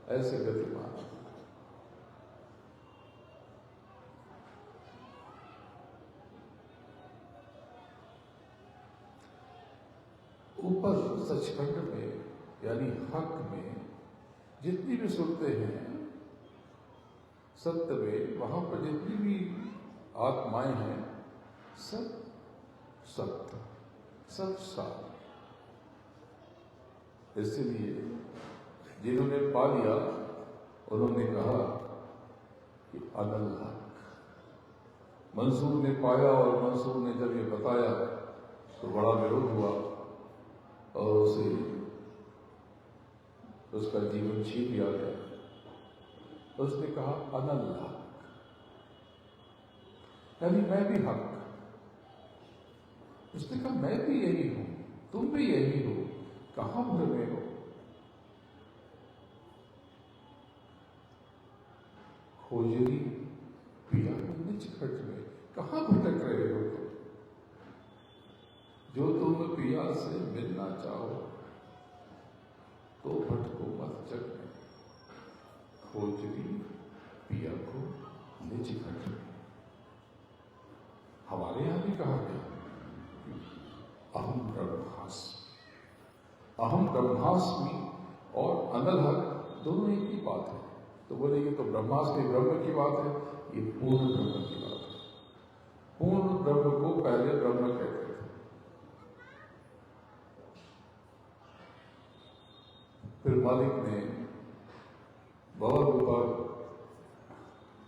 ऐसे गतिमान। ऊपर सचखंड में यानी हक में जितनी भी सुनते हैं, सत्य में, वहां पर जितनी भी आत्माएं हैं, सब सत्य, सब साथ। इसलिए जिन्होंने पा लिया उन्होंने कहा कि अनल्लाह। मंसूर ने पाया और मंसूर ने जब ये बताया तो बड़ा विरोध हुआ और उसे उसका जीवन छीन लिया गया। उसने कहा अनल्लाह, यानी मैं भी हक। उसने कहा मैं भी यही हूं, तुम भी यही हो, कहां भ्रमे हो? खोजरी पिया निज खट में, कहां भटक रहे हो तुम? जो तुम पिया से मिलना चाहो तो भटको मत जग में, खोजरी पिया को निज खट में। हमारे यहां भी कहा गया अहम ब्रह्मास्मि। अहम ब्रह्मास्मि और अनलहक दोनों एक ही बात है। तो बोले ये तो ब्रह्मास्मि ब्रह्म की बात है, ये पूर्ण ब्रह्म की बात है। पूर्ण ब्रह्म को पहले ब्रह्म कहते थे, फिर मालिक ने भंवर गुफा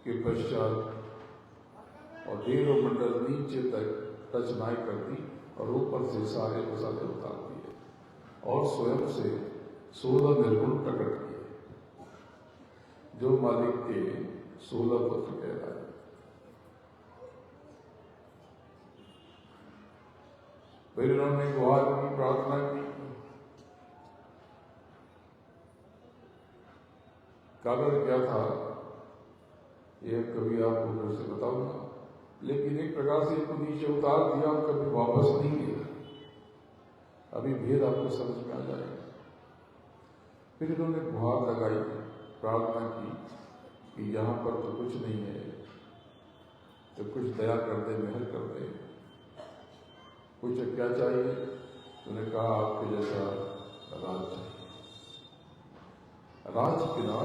के पश्चात और देव मंडल नीचे तक रचनाएं कर दी और ऊपर से सारे मसाले उतार दिए और स्वयं से 16 निर्गुण प्रकट किए, जो मालिक के 16 पुत्र कहलाए। फिर उन्होंने गुहार की प्रार्थना की, कारण क्या था यह कभी आपको फिर से बताऊंगा, लेकिन एक प्रकार से इसको नीचे उतार दिया और कभी वापस नहीं किया। अभी भेद आपको समझ में आ जाएगा। फिर इन्होंने गुहार लगाई, प्रार्थना की कि यहां पर तो कुछ नहीं है, तो कुछ दया कर दे, मेहर कर दे। पूछा क्या चाहिए? उन्होंने कहा आपके जैसा राज चाहिए। राज बिना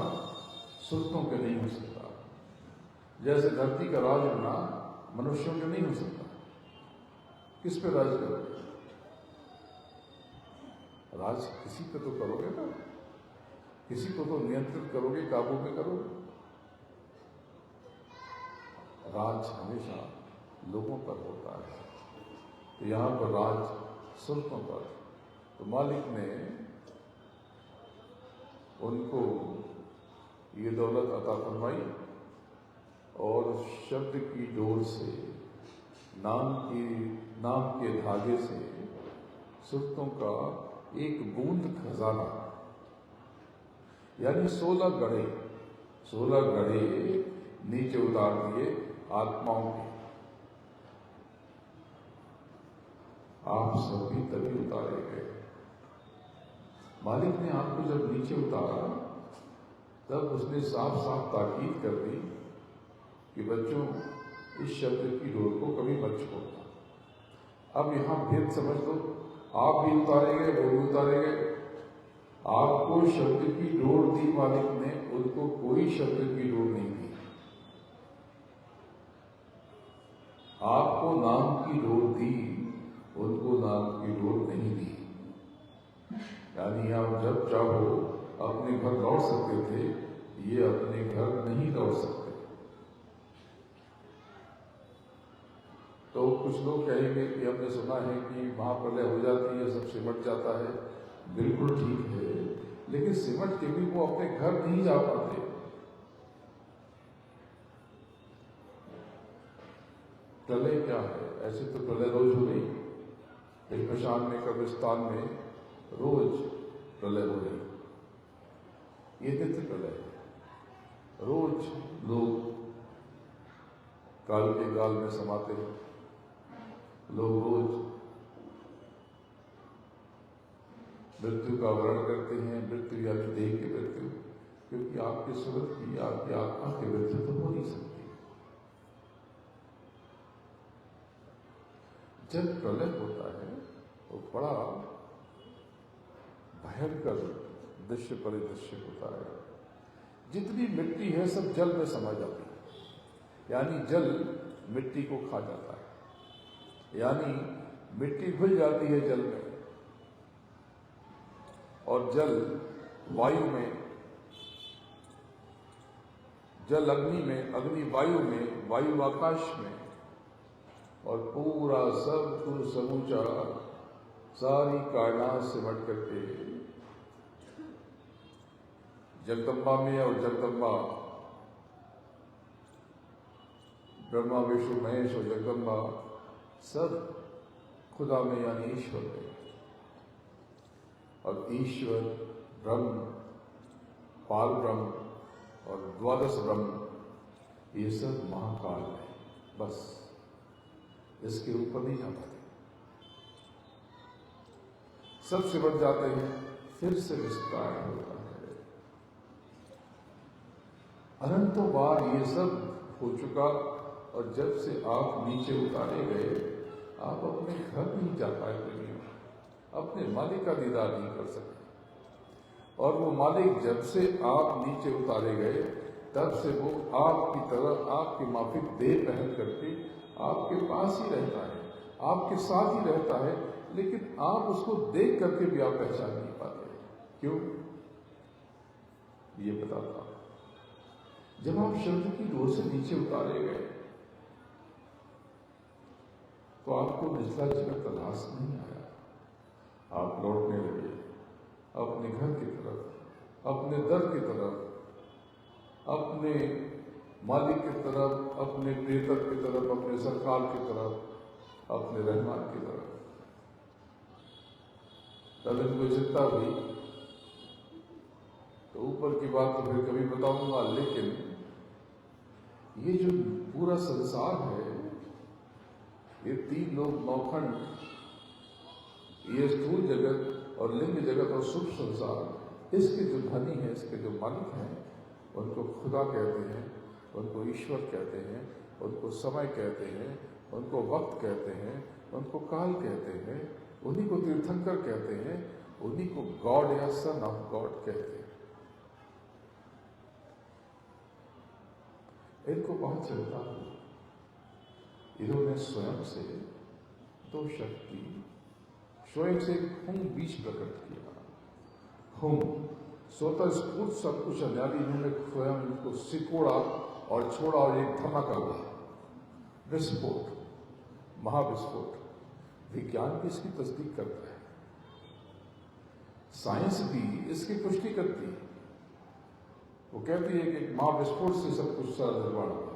सुल्तानों के नहीं हो सकता, जैसे धरती का राज बिना मनुष्यों के नहीं हो सकता। किस पे राज करोगे? राज किसी पे तो करोगे ना, किसी को तो नियंत्रित करोगे, काबू में करोगे। राज हमेशा लोगों पर होता है, तो यहां पर राज सुल्तानों पर। तो मालिक ने उनको ये दौलत अता फरमाई और शब्द की डोर से, नाम के धागे से सुल्तानों का एक बूंद खजाना, यानी 16 गढ़े नीचे उतार दिए आत्माओं के। आप सभी तभी उतारे गए। मालिक ने आपको जब नीचे उतारा तब उसने साफ साफ ताकीद कर दी कि बच्चों इस शब्द की डोर को कभी मत छोड़ना। अब यहां भेद समझ लो, आप भी उतारे गए, वो भी उतारे गए। आपको शब्द की डोर दी मालिक ने, उनको कोई शब्द की डोर नहीं दी। आपको नाम की डोर दी, उनको नाम की डोर नहीं दी। यानी आप जब चाहो अपने घर लौट सकते थे, ये अपने घर नहीं लौट सकते। तो तो कुछ लोग कहेंगे कि हमने सुना है कि महाप्रलय हो जाती है, सब सिमट जाता है। बिल्कुल ठीक है, लेकिन सिमट के भी वो अपने घर नहीं जा पाते। प्रलय क्या है? ऐसे तो प्रलय रोज हो रही, श्मशान में, कब्रिस्तान में रोज प्रलय हो रही। ये नित्य प्रलय है। रोज लोग काल के गाल में समाते हैं, लोग रोज मृत्यु का वर्ण करते हैं। मृत्यु यानी देह की मृत्यु, क्योंकि आपके सूरत की, आपकी आत्मा की मृत्यु तो हो नहीं सकती। जब प्रलय होता है वो बड़ा भयंकर दृश्य परिदृश्य होता है। जितनी मिट्टी है सब जल में समा जाती है, यानी जल मिट्टी को खा जाता है, यानी मिट्टी घुल जाती है जल में, और जल वायु में, जल अग्नि में, अग्नि वायु में, वायु आकाश में, और पूरा सब कुछ समूचा सारी कायनात सिमट करके जगदम्बा में, और जगदम्बा ब्रह्मा विष्णु महेश और जगदम्बा सब खुदा में यानी ईश्वर में, और ईश्वर ब्रह्म, पाल ब्रह्म और द्वादश ब्रह्म, ये सब महाकाल है। बस इसके ऊपर नहीं जा पाते, सब सिमट जाते हैं, फिर से विस्तार होता है। अनंतों बार ये सब हो चुका, और जब से आप नीचे उतारे गए, आप अपने घर नहीं जा पाए, अपने मालिक का दीदार नहीं कर सके। और वो मालिक जब से आप नीचे उतारे गए, तब से वो आपकी तरह, आपकी माफिक देह पहन करके आपके पास ही रहता है, आपके साथ ही रहता है, लेकिन आप उसको देख करके भी आप पहचान नहीं पाते। क्यों? ये बताता हूं। जब आप शब्द की डोर से नीचे उतारे गए, तो आपको निचला जगत तलाश नहीं आया। आप लौटने लगे अपने घर की तरफ, अपने दर की तरफ, अपने मालिक की तरफ, अपने प्रियतर की तरफ, अपने सरकार की तरफ, अपने रहमान की तरफ। तब इनको चिंता हुई, तो ऊपर की बात तो फिर कभी बताऊंगा, लेकिन ये जो पूरा संसार है, ये तीन लोग, नौखंड, ये स्थूल जगत और लिंग जगत और सूक्ष्म संसार, इसके जो धनी है, इसके जो मालिक हैं, उनको खुदा कहते हैं, उनको ईश्वर कहते हैं, उनको समय कहते हैं, उनको वक्त कहते हैं, उनको काल कहते हैं, उन्हीं को तीर्थंकर कहते हैं, उन्हीं को गॉड या सन ऑफ गॉड कहते हैं। इनको बहुत चिंता हुई। इन्होंने स्वयं से दो शक्ति, स्वयं से खून बीज प्रकट किया। खून स्वतः स्फूर्त सब कुछ अन्याली, इन्होंने स्वयं इनको सिकोड़ा और छोड़ा, और एक धमाका हुआ, विस्फोट, महाविस्फोट। विज्ञान भी इसकी तस्दीक करता है, साइंस भी इसकी पुष्टि करती है। वो कहती है कि महाविस्फोट से सब कुछ सारा निर्माण हुआ।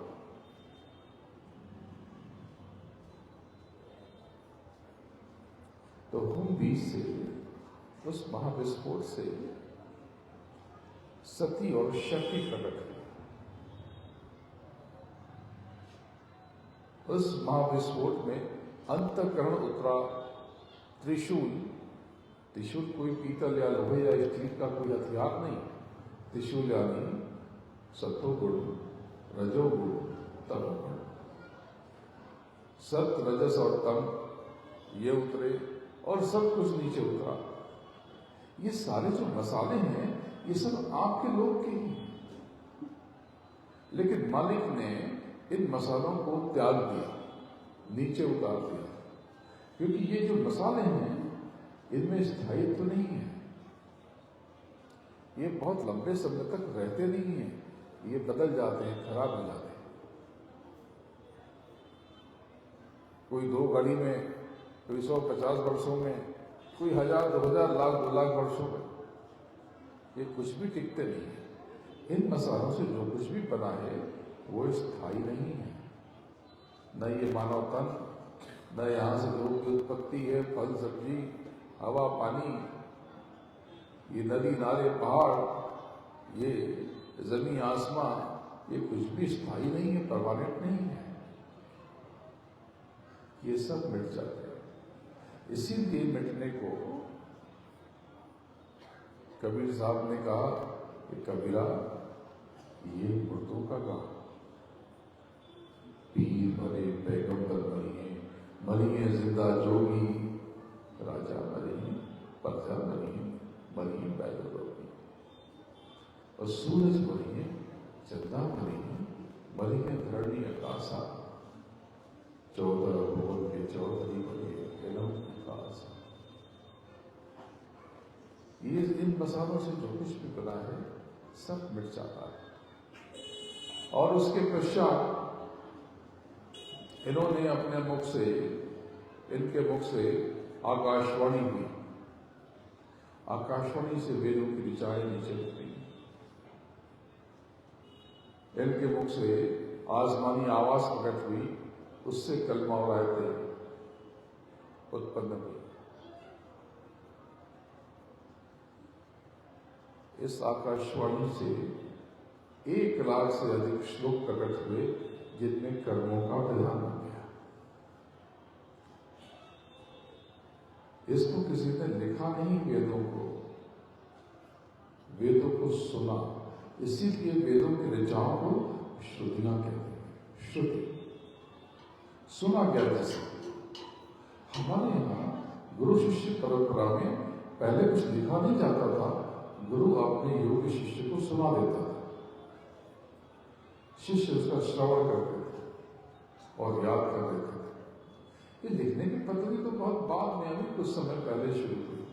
तो हम बीज से, उस महाविस्फोट से सती और शक्ति प्रकट हुई। उस महाविस्फोट में अंतःकरण उतरा त्रिशूल। त्रिशूल कोई पीतल या लोहे या स्टील का कोई हथियार नहीं। त्रिशूल यानी सत्वगुण, रजोगुण, तमोगुण। सत्य, रजस और तम ये उतरे, और सब कुछ नीचे उतरा। ये सारे जो मसाले हैं, ये सब आपके लोग के ही हैं, लेकिन मालिक ने इन मसालों को त्याग दिया, नीचे उतार दिया, क्योंकि ये जो मसाले हैं, इनमें स्थायित्व तो नहीं है। ये बहुत लंबे समय तक रहते नहीं हैं, ये बदल जाते हैं, खराब हो जाते हैं। कोई 2 घड़ी में, कोई 150 वर्षों में, कोई 1000, 2000, लाख, 2 लाख वर्षों में। ये कुछ भी टिकते नहीं है। इन मसालों से जो कुछ भी बना है वो स्थायी नहीं है। न ये मानव तन, न यहाँ से जो की उत्पत्ति है, फल सब्जी, हवा पानी, ये नदी नाले पहाड़, ये जमीन आसमां, ये कुछ भी स्थायी नहीं है, परमानेंट नहीं है। ये सब मिट जाते हैं। इसीलिए मिटने को कबीर साहब ने कहा कि कबीरा ये मुर्दों का गांव, पीर मरे पैगंबर मरिए जिंदा जोगी, राजा मरिए प्रजा मरिए पैदल रोगी, और सूरज मरिए चंदा मरिए धरणी आकाशा, 14 भुवन के चौधरी मरिए एवं विकास। ये इन मसालों से जो कुछ भी बना है सब मिट जाता है। और उसके पश्चात इन्होंने अपने मुख से, इनके मुख से आकाशवाणी हुई। आकाशवाणी से वेदों की ऋचाएं नीचे उतरी। इनके मुख से आसमानी आवाज प्रकट हुई, उससे कलमा और आयतें उत्पन्न हुई। इस आकाशवाणी से 1 लाख से अधिक श्लोक प्रकट हुए, जिनमें कर्मों का विधान हो गया। इसको किसी ने लिखा नहीं, वेदों को सुना। इसीलिए वेदों के ऋचाओं को श्रुतियां कहते हैं। श्रुति सुना क्या जैसे। हमारे यहाँ गुरु शिष्य परंपरा में पहले कुछ लिखा नहीं जाता था, गुरु अपने योग्य शिष्य को सुना देता था, शिष्य उसका श्रवण करते थे और याद कर देते थे। ये लिखने की पद्धति तो बहुत बाद में अभी कुछ समय पहले शुरू हुई,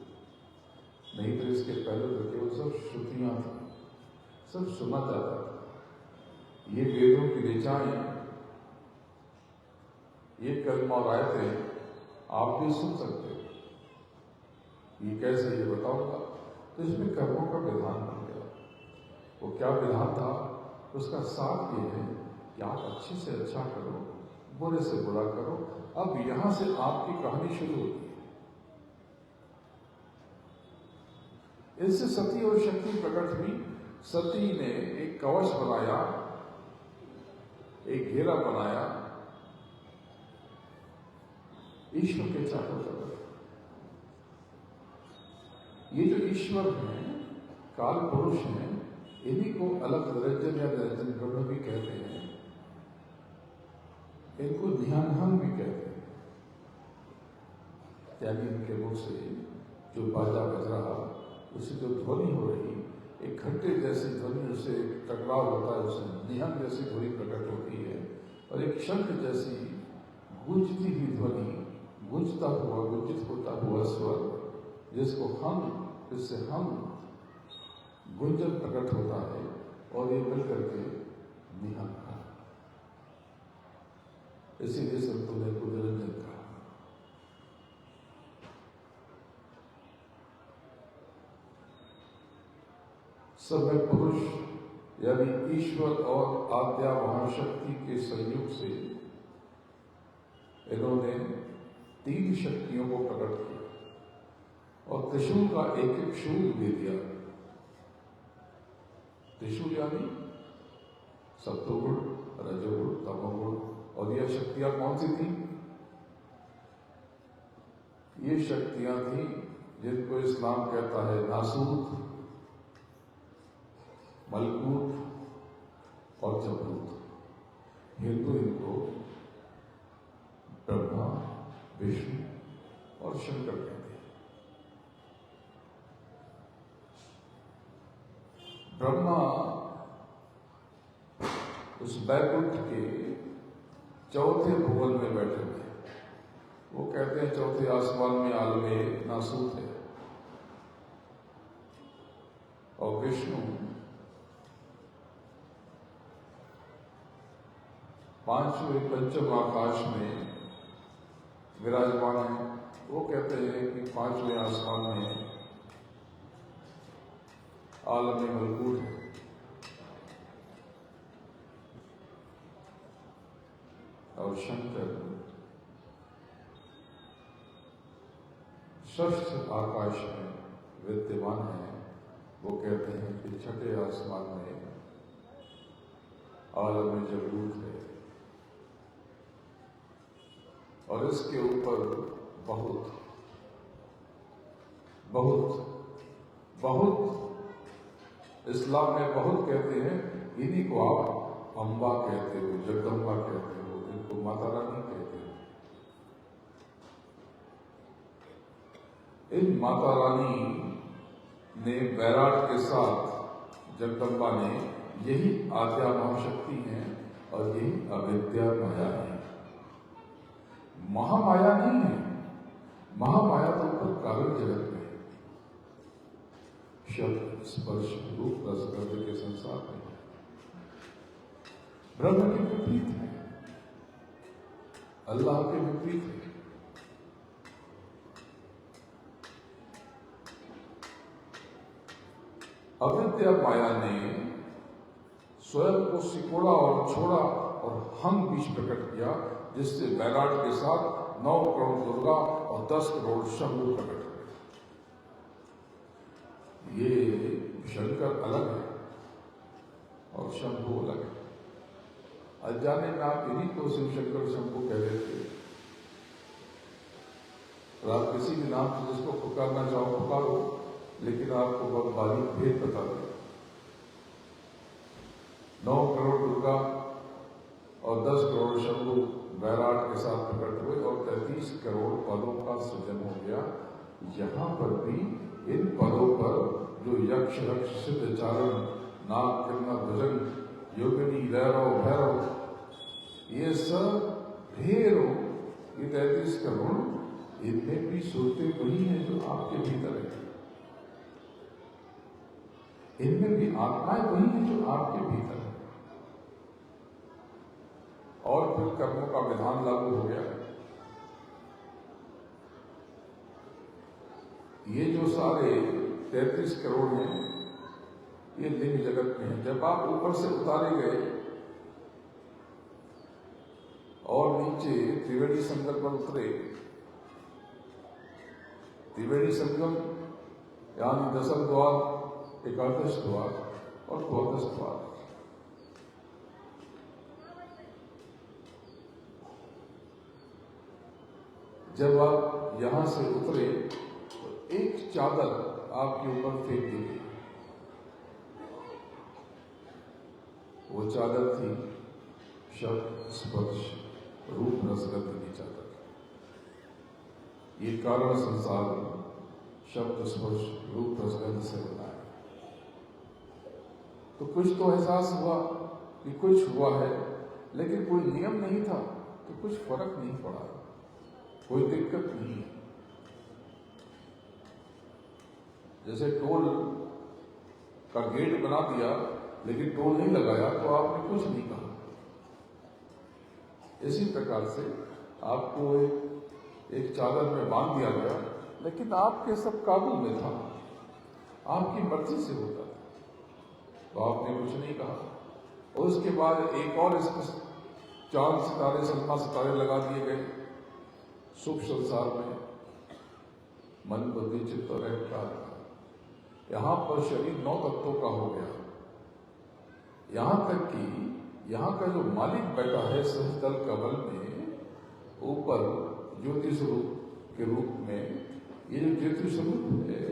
नहीं तो इसके पहले तो केवल सब श्रुतियां थी, सब सुना जाता था। ये वेदों की ऋचाएं, ये कलमा और आयतें आप भी सुन सकते हो। ये कैसे, ये बताऊंगा। तो इसमें कर्मों का विधान बन गया। वो क्या विधान था, उसका साथ ये है कि आप अच्छे से अच्छा करो, बुरे से बुरा करो। अब यहां से आपकी कहानी शुरू होती है। इससे सती और शक्ति प्रकट हुई। सती ने एक कवच बनाया, एक घेरा बनाया ईश्वर के चारों तरफ। ये जो ईश्वर हैं, काल पुरुष हैं, इन्हीं को अलग निरंजन या निरंजन ब्रह्म भी कहते हैं। इनको निहंग भी कहते हैं। यानी इनके मुख से जो बाजा बज रहा, उससे जो ध्वनि हो रही, एक घंटे जैसी ध्वनि, उससे टकराव होता है, उससे निहंग जैसी ध्वनि प्रकट होती है। और एक शंख जैसी गूंजती हुई ध्वनि, गूंजता हुआ, गुंजित होता हुआ स्वर, जिसको जिससे हम गुंजन प्रकट होता है, और ये मिलकर के निहंग। इसीलिए संतों ने को निरंजन कहा। सब पुरुष यानी ईश्वर और आद्या महाशक्ति के संयोग से इन्होंने 3 शक्तियों को प्रकट किया और त्रिशूल का एक एक शूल दे दिया। त्रिशूल यानी सत्वगुण, रजोगुण, तमोगुण। और यह शक्तियां कौन सी थी? ये शक्तियां थी जिनको इस्लाम कहता है नासूत, मलकूत और जबरूत। हिंदू इनको ब्रह्मा, विष्णु और शंकर कहते हैं। ब्रह्मा उस बैकुंठ के 4थे भुवन में बैठे हुए, वो कहते हैं 4थे आसमान में आलमे नासूत है। और विष्णु 5वें पंचम आकाश में विराजमान है। वो कहते हैं कि 5वें आसमान में आलम मलकूत है, और शंकर षष्ठ आकाश में विद्यमान है। वो कहते हैं कि 6ठे आसमान में आलम जबरूत है, और इसके ऊपर बहुत बहुत बहुत इस्लाम में बहुत कहते हैं, इन्हीं को आप अम्बा कहते हो, जगदम्बा कहते हो, इनको माता रानी कहते हो। इन माता रानी ने बैराट के साथ जगदम्बा ने यही आद्या महाशक्ति है और यही अविद्या माया है। महामाया नहीं है, महामाया तो ऊपर कारण जगत में है, शब्द स्पर्श रूप रस गंध के संसार में है। ब्रह्म के विपरीत है, अल्लाह के विपरीत है। अविद्या माया ने स्वयं को सिकोड़ा और छोड़ा और हम बीच प्रकट किया, जिससे बैराट के साथ 9 करोड़ दुर्गा और 10 करोड़ शंभु प्रकट हुए। ये शंकर अलग है और शंभु अलग है। अनजाने में आप इन्हीं को शिव शंकर शंभु कह देते हैं। और आप किसी भी नाम से जिसको पुकारना चाहो पुकारो, लेकिन आपको बहुत बारीक भेद बता दें। 9 करोड़ दुर्गा और 10 करोड़ शंभु बैराट के साथ प्रकट हुए और 33 करोड़ पदों का सृजन हो गया। यहां पर भी इन पदों पर जो यक्ष रक्ष सिद्ध चारण नाग किन्नर भुजंग योगिनी रैरव भैरव, ये सब ढेरों, ये 33 करोड़, इनमें भी सूरतें वही हैं जो आपके भीतर है। इनमें भी आत्माएं वही हैं जो आपके भीतर है। और फिर कर्मों का विधान लागू हो गया। ये जो सारे 33 करोड़ हैं, ये लिंग जगत में है। जब आप ऊपर से उतारे गए और नीचे त्रिवेणी संगम पर उतरे, त्रिवेणी संगम यानी दशम द्वार, एकादश द्वार और द्वादश द्वार, जब आप यहां से उतरे तो एक चादर आपके ऊपर फेंक दी गई। वो चादर थी शब्द स्पर्श रूप रसगंध की चादर। ये कारण संसार शब्द स्पर्श रूप रसगंध से बना है। तो कुछ तो एहसास हुआ कि कुछ हुआ है, लेकिन कोई नियम नहीं था, तो कुछ फर्क नहीं पड़ा, कोई दिक्कत नहीं है। जैसे टोल का गेट बना दिया लेकिन टोल नहीं लगाया तो आपने कुछ नहीं कहा। इसी प्रकार से आपको एक चादर में बांध दिया गया, लेकिन आपके सब काबू में था, आपकी मर्जी से होता था, तो आपने कुछ नहीं कहा। और उसके बाद एक और इसमें चांद सितारे सलमा सितारे लगा दिए गए। सुख संसार में मन बुद्धि चित्त और अहंकार, यहां पर शरीर 9 तत्वों का हो गया। यहां तक कि यहां का जो मालिक बैठा है सहस्त्रदल कमल में ऊपर ज्योति स्वरूप के रूप में, ये जो ज्योति स्वरूप है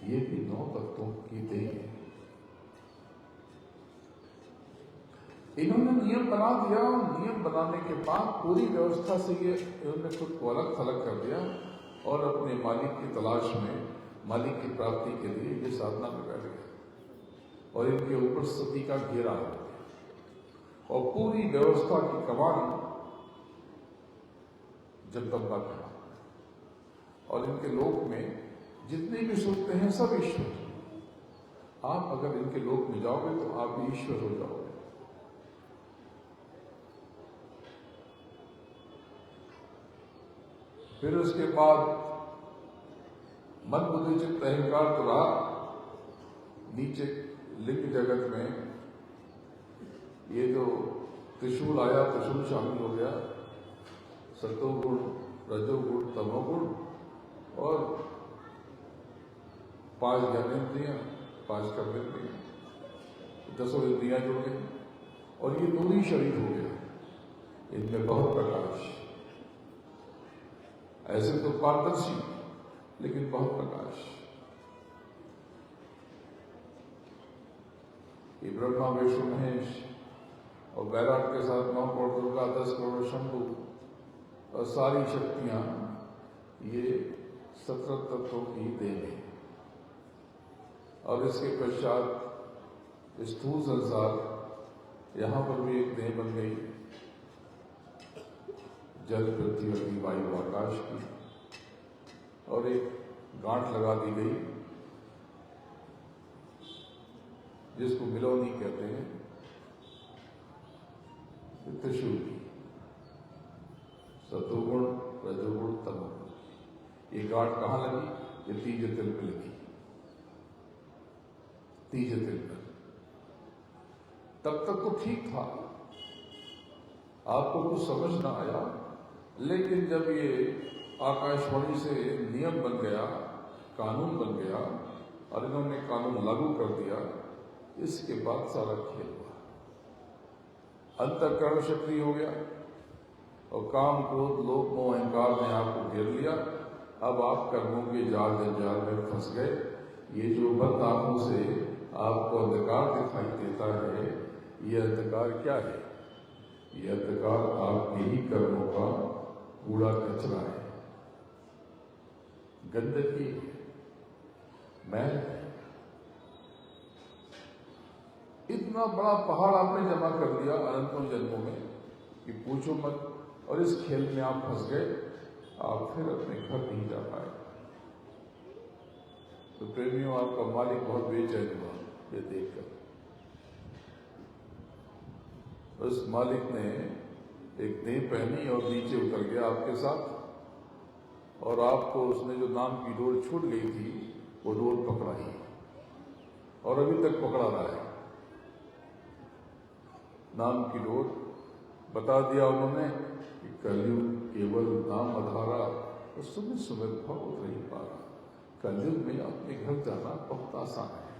ये भी 9 तत्वों की देह है। इन्होंने नियम बना दिया, और नियम बनाने के बाद पूरी व्यवस्था से ये इन्होंने खुद को अलग थलग कर दिया और अपने मालिक की तलाश में, मालिक की प्राप्ति के लिए ये साधना में बैठ गए। और इनके ऊपर सती का घेरा है और पूरी व्यवस्था की कमान जगदम्बा का। और इनके लोक में जितने भी सुनते हैं सब ईश्वर। आप अगर इनके लोक में जाओगे तो आप भी ईश्वर हो जाओगे। फिर उसके बाद मन बुद्धि चित्त अहंकार तो रहा, नीचे लिंग जगत में ये जो त्रिशूल आया, त्रिशूल शामिल हो गया, सतोगुण, रजोगुण, तमोगुण और 5 ज्ञानेंद्रियां, 5 कर्मेंद्रियां, 10 इंद्रियां जुड़ गई और ये दोनों ही शरीर हो गया। इनमें बहुत प्रकाश, ऐसे तो पारदर्शी लेकिन बहुत प्रकाश। ये ब्रह्मा विष्णु महेश और बैराट के साथ 9 करोड़ दुर्गा, 10 करोड़ शंभु और सारी शक्तियां, ये 17 तत्वों की देन है। और इसके पश्चात स्थूल संसार, यहां पर भी एक देह बन गई, जल, पृथ्वी, अग्नि, वायु, आकाश की, और एक गांठ लगा दी गई जिसको मिलोनी कहते हैं, त्रिशूल की, सतोगुण, रजोगुण, तमोगुण। ये गांठ कहां लगी? ये तीज तिल पे लगी, तीज तिल पर। तब तक तो ठीक था, आपको कुछ समझ ना आया, लेकिन जब ये आकाशवाणी से नियम बन गया, कानून बन गया और इन्होंने कानून लागू कर दिया, इसके बाद सारा खेल हुआ। अंतःकरण सक्रिय हो गया और काम, क्रोध, लोभ, मोह, अहंकार ने आपको घेर लिया। अब आप कर्मों के जाल जंजाल में फंस गए। ये जो बंद आंखों से आपको अंधकार दिखाई देता है, ये अंधकार क्या है? ये अंधकार आपके ही कर्मों का कूड़ा कचरा है, गंदगी है, मैल है। इतना बड़ा पहाड़ आपने जमा कर दिया अनंतों जन्मों में कि पूछो मत, और इस खेल में आप फंस गए, आप फिर अपने घर नहीं जा पाए। तो प्रेमियों, आपका मालिक बहुत बेचैन हुआ ये देखकर। उस मालिक ने एक देह पहनी और नीचे उतर गया आपके साथ, और आपको उसने जो नाम की डोर छूट गई थी, वो डोर पकड़ा ही और अभी तक पकड़ा रहा है। नाम की डोर बता दिया उन्होंने कि कलयुग केवल नाम अधारा और सुमित सुमित भव नहीं पा रहा। कलयुग में अपने घर जाना बहुत आसान है,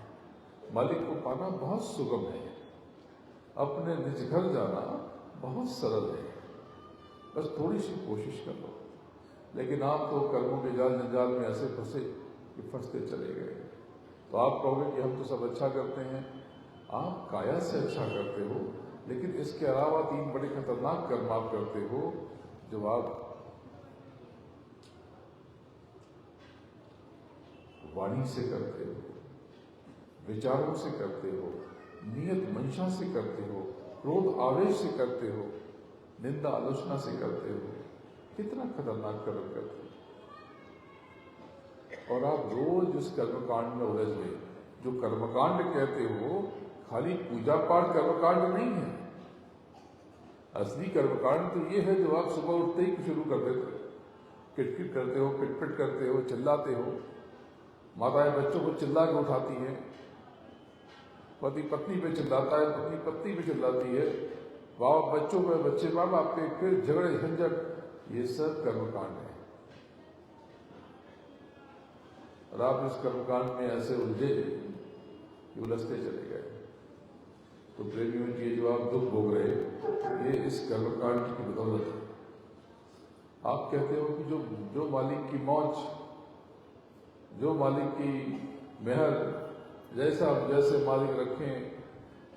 मालिक को पाना बहुत सुगम है, अपने निज घर जाना बहुत सरल है, बस थोड़ी सी कोशिश कर लो। लेकिन आप तो कर्मों के जाल जंजाल में ऐसे फंसे कि फंसते चले गए। तो आप कहोगे कि हम तो सब अच्छा करते हैं। आप काया से अच्छा करते हो, लेकिन इसके अलावा 3 बड़े खतरनाक कर्म आप करते हो, जो आप वाणी से करते हो, विचारों से करते हो, नियत मंशा से करते हो, क्रोध आवेश से करते हो, निंदा आलोचना से करते हो। कितना खतरनाक कर्म करते हो। और आप रोज इस कर्मकांड में उलझ गए। जो कर्मकांड कहते हो, खाली पूजा पाठ कर्मकांड नहीं है। असली कर्मकांड तो ये है जो आप सुबह उठते ही शुरू कर देते हो। किटकिट करते हो, पिटपिट करते हो, चिल्लाते हो, माताएं बच्चों को चिल्ला के उठाती हैं, पति पत्नी पे चिल्लाता है, पत्नी पत्नी पे चिल्लाती है, बाप बच्चों पे, बच्चे बाप बाप पे, फिर झगड़े झंझट, ये सब कर्मकांड है। और आप इस कर्मकांड में ऐसे उलझे कि उलझते चले गए। तो प्रेमियों जी, जो आप दुख भोग रहे, ये इस कर्मकांड की बदौलत है। आप कहते हो कि जो मालिक की मौज, जो मालिक की मेहर, जैसे मालिक रखें,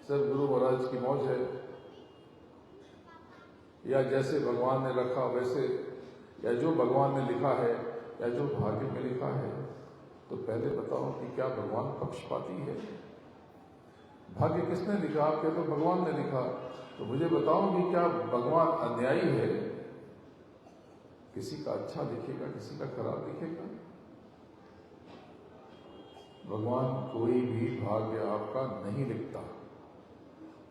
सब गुरु महाराज की मौज है, या जैसे भगवान ने रखा वैसे, या जो भगवान ने लिखा है, या जो भाग्य में लिखा है। तो पहले बताओ कि क्या भगवान पक्षपाती है? भाग्य किसने लिखा? आप कहते हो भगवान ने लिखा। तो मुझे बताओ कि क्या भगवान अन्यायी है? किसी का अच्छा लिखेगा, किसी का खराब लिखेगा? भगवान कोई भी भाग्य आपका नहीं लिखता।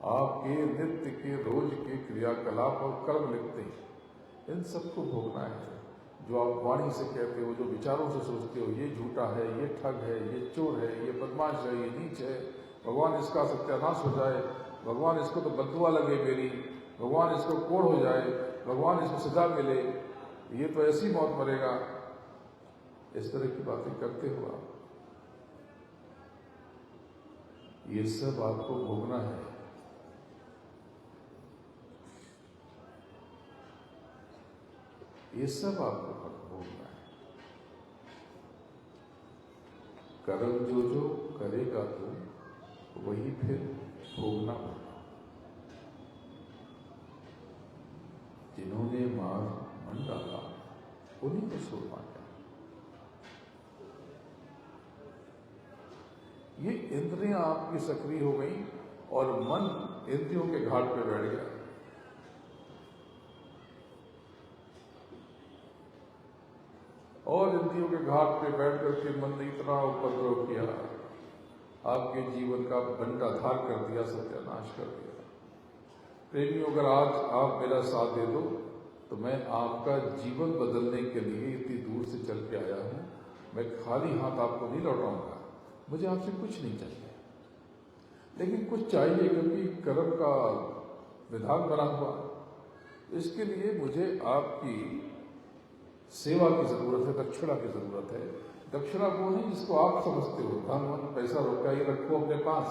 आपके नित्य के, रोज के क्रियाकलाप और कर्म लिखते हैं। इन सबको भोगना है। जो आप वाणी से कहते हो, जो विचारों से सोचते हो, ये झूठा है, ये ठग है, ये चोर है, ये बदमाश है, ये नीच है, भगवान इसका सत्यानाश हो जाए, भगवान इसको तो बददुआ लगे मेरी, भगवान इसको कोड़ हो जाए, भगवान इसको सजा मिले, ये तो ऐसी मौत मरेगा, इस तरह की बातें करते हो आप। ये सब आपको भोगना है। ये सब आपको भोगना है। कर्म जो जो करेगा तू वही फिर भोगना होगा। जिन्होंने मार मन डाला उन्हीं को सो पाया। ये इंद्रियां आपकी सक्रिय हो गई और मन इंद्रियों के घाट पे बैठ गया। और इंद्रियों के घाट पे बैठ करके मन ने इतना उपद्रव किया, आपके जीवन का बंटाधार कर दिया, सत्यानाश कर दिया। प्रेमियों, अगर आज आप मेरा साथ दे दो तो मैं आपका जीवन बदलने के लिए इतनी दूर से चल के आया हूं। मैं खाली हाथ आपको नहीं लौटाऊंगा, मुझे आपसे कुछ नहीं चाहिए, लेकिन कुछ चाहिए, क्योंकि कर्म का विधान बना हुआ। इसके लिए मुझे आपकी सेवा की जरूरत है, दक्षिणा की जरूरत है। दक्षिणा वो नहीं जिसको आप समझते हो, धन वन पैसा रुपया ये रखो अपने पास,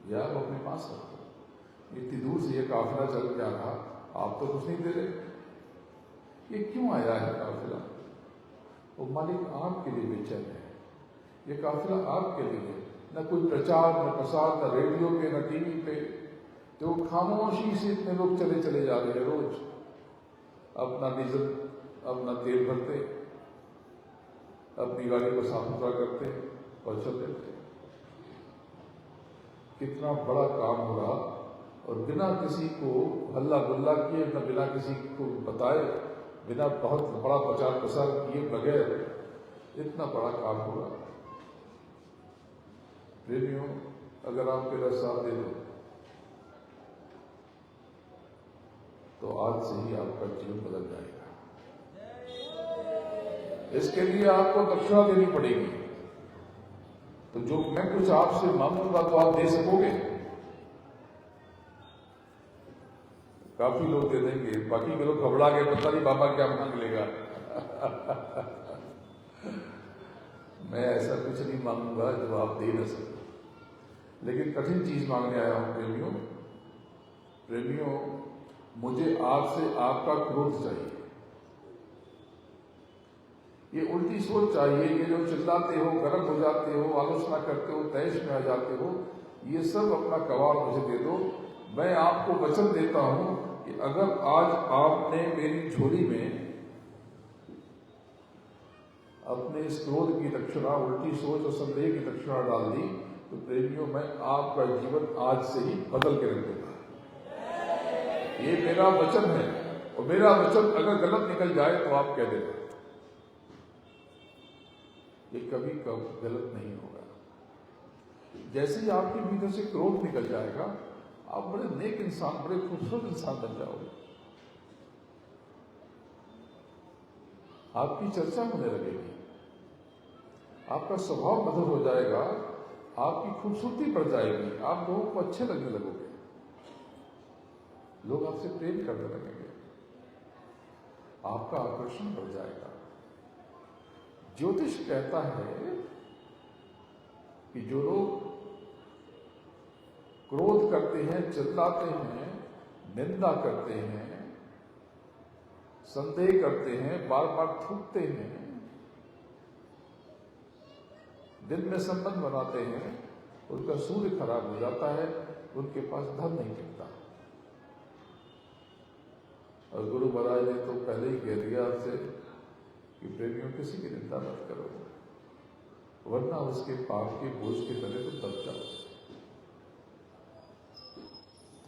या आप अपने पास रखो। इतनी दूर से ये काफिला चल के आ रहा, आप तो कुछ नहीं दे रहे, ये क्यों आया है काफिला? वो मालिक आपके लिए बेचैन है। ये काफिला आपके लिए है। न कोई प्रचार, न प्रसार, न रेडियो पे, न टीवी पे, तो खामोशी से इतने लोग चले चले जा रहे हैं। रोज अपना डीजल, अपना तेल भरते, अपनी गाड़ी को साफ सुथरा करते और चल देते। कितना बड़ा काम हो रहा, और बिना किसी को हल्ला गुल्ला किए, न बिना किसी को बताए, बिना बहुत बड़ा प्रचार प्रसार किए बगैर इतना बड़ा काम हो रहा। प्रेमियों, अगर आप मेरा साथ दे दो तो आज से ही आपका जीवन बदल जाएगा। इसके लिए आपको दक्षिणा देनी पड़ेगी। तो जो मैं कुछ आपसे मांगूंगा तो आप दे सकोगे? काफी लोग दे देंगे, बाकी के लोग घबरा गए, पता नहीं बाबा क्या मांग लेगा। मैं ऐसा कुछ नहीं मांगूंगा जो आप दे न सको, लेकिन कठिन चीज मांगने आया हूं प्रेमियों। प्रेमियों, मुझे आपसे आपका क्रोध चाहिए। ये उल्टी सोच चाहिए। ये जो चिल्लाते हो, गर्म हो जाते हो, आलोचना करते हो, तैश में आ जाते हो, ये सब अपना कबाड़ मुझे दे दो। मैं आपको वचन देता हूं कि अगर आज आपने मेरी झोली में अपने इस क्रोध की दक्षिणा, उल्टी सोच और संदेह की दक्षिणा डाल दी, तो प्रेमियों मैं आपका जीवन आज से ही बदल के रख दूंगा। ये मेरा वचन है, और मेरा वचन अगर गलत निकल जाए तो आप कह देना, ये कभी कभी गलत नहीं होगा। जैसे ही आपके भीतर से क्रोध निकल जाएगा, आप बड़े नेक इंसान, बड़े खूबसूरत इंसान बन जाओगे। आपकी चर्चा होने लगेगी, आपका स्वभाव मधुर हो जाएगा, आपकी खूबसूरती बढ़ जाएगी, आप लोगों को अच्छे लगने लगोगे, लोग आपसे प्रेम करने लगेंगे, आपका आकर्षण बढ़ जाएगा। ज्योतिष कहता है कि जो लोग क्रोध करते हैं, चिल्लाते हैं, निंदा करते हैं, संदेह करते हैं, बार बार थूकते हैं, दिल में संबंध बनाते हैं, उनका सूर्य खराब हो जाता है, उनके पास धन नहीं टिकता। और गुरु महाराज ने तो पहले ही कह दिया आपसे कि प्रेमियों किसी की निंदा मत करो, वरना उसके पाप के बोझ के तले तो दब जाओ।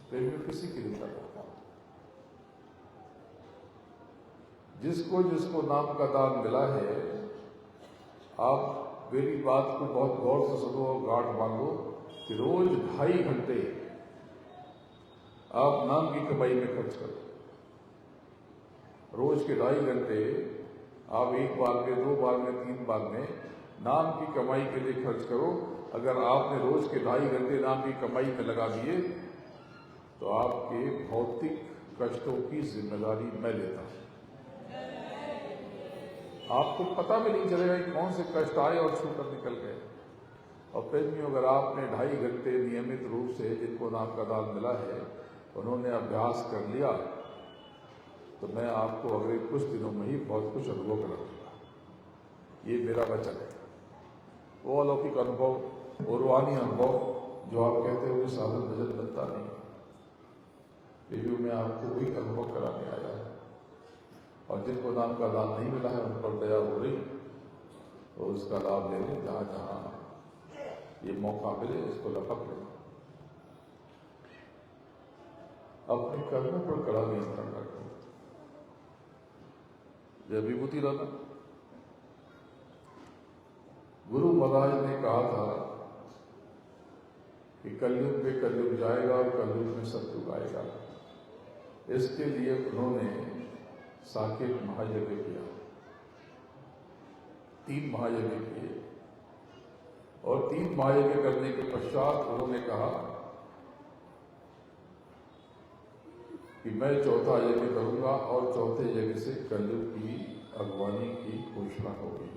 प्रेमियों किसी की निंदा मत करो। जिसको जिसको नाम का दान मिला है, आप मेरी बात को बहुत गौर से सुनो और गांठ बांधो कि रोज 2.5 घंटे आप नाम की कमाई में खर्च करो। रोज रोज के 2.5 घंटे आप एक बार में, 2 बार में, 3 बार में नाम की कमाई के लिए खर्च करो। अगर आपने रोज के 2.5 घंटे नाम की कमाई में लगा दिए तो आपके भौतिक कष्टों की जिम्मेदारी मैं लेता हूं। आपको पता भी नहीं चलेगा कि कौन से कष्ट आए और छूकर निकल गए। और फिर भी अगर आपने 2.5 घंटे नियमित रूप से, जिनको नाम का दान मिला है, उन्होंने अभ्यास कर लिया, तो मैं आपको अगले कुछ दिनों में ही बहुत कुछ अनुभव कराऊंगा। ये मेरा वचन है। वो अलौकिक अनुभव और रूहानी अनुभव जो आप कहते हो कि साधन भजन बनता नहीं, फिर भी मैं आपको वही अनुभव कराने आया है। और जिनको नाम का दान नहीं मिला है उन पर दया हो रही, तो उसका लाभ ले लें। जहां जहां ये मौका मिले इसको लपक लें। अपने कर्मों पर कड़ा नियंत्रण रखें। जय विभूति दादा। गुरु महाराज ने कहा था कि कलयुग में कलयुग जाएगा और कलयुग में सतयुग आएगा। इसके लिए उन्होंने साकेत महायज्ञ किया, 3 महायज्ञ किए। और 3 महायज्ञ करने के पश्चात उन्होंने कहा कि मैं चौथा यज्ञ करूंगा और चौथे यज्ञ से कलयुग की अगवानी की घोषणा होगी।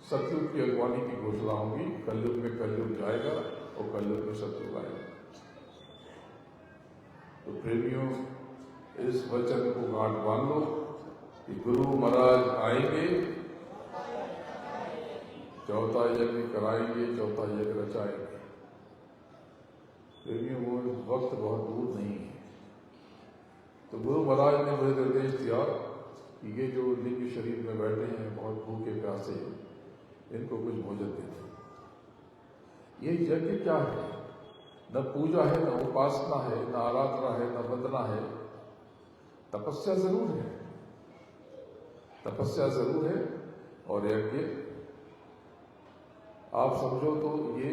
सतयुग की अगवानी की घोषणा होगी। कलयुग में कलयुग जाएगा और कलयुग में सतयुग आएगा। तो प्रेमियों, इस वचन को गांठ बांध लो कि गुरु महाराज आएंगे, चौथा यज्ञ कराएंगे, चौथा यज्ञ रचाएंगे। प्रेमियों, वो वक्त बहुत दूर नहीं है। तो गुरु महाराज ने मुझे निर्देश दिया कि ये जो लिंग शरीर में बैठे हैं बहुत भूखे प्यासे, इनको कुछ भोजन देते। ये यज्ञ क्या है? न पूजा है, न उपासना है, न आराधना है, न वंदना है। तपस्या जरूर है, तपस्या जरूर है। और यज्ञ आप समझो तो ये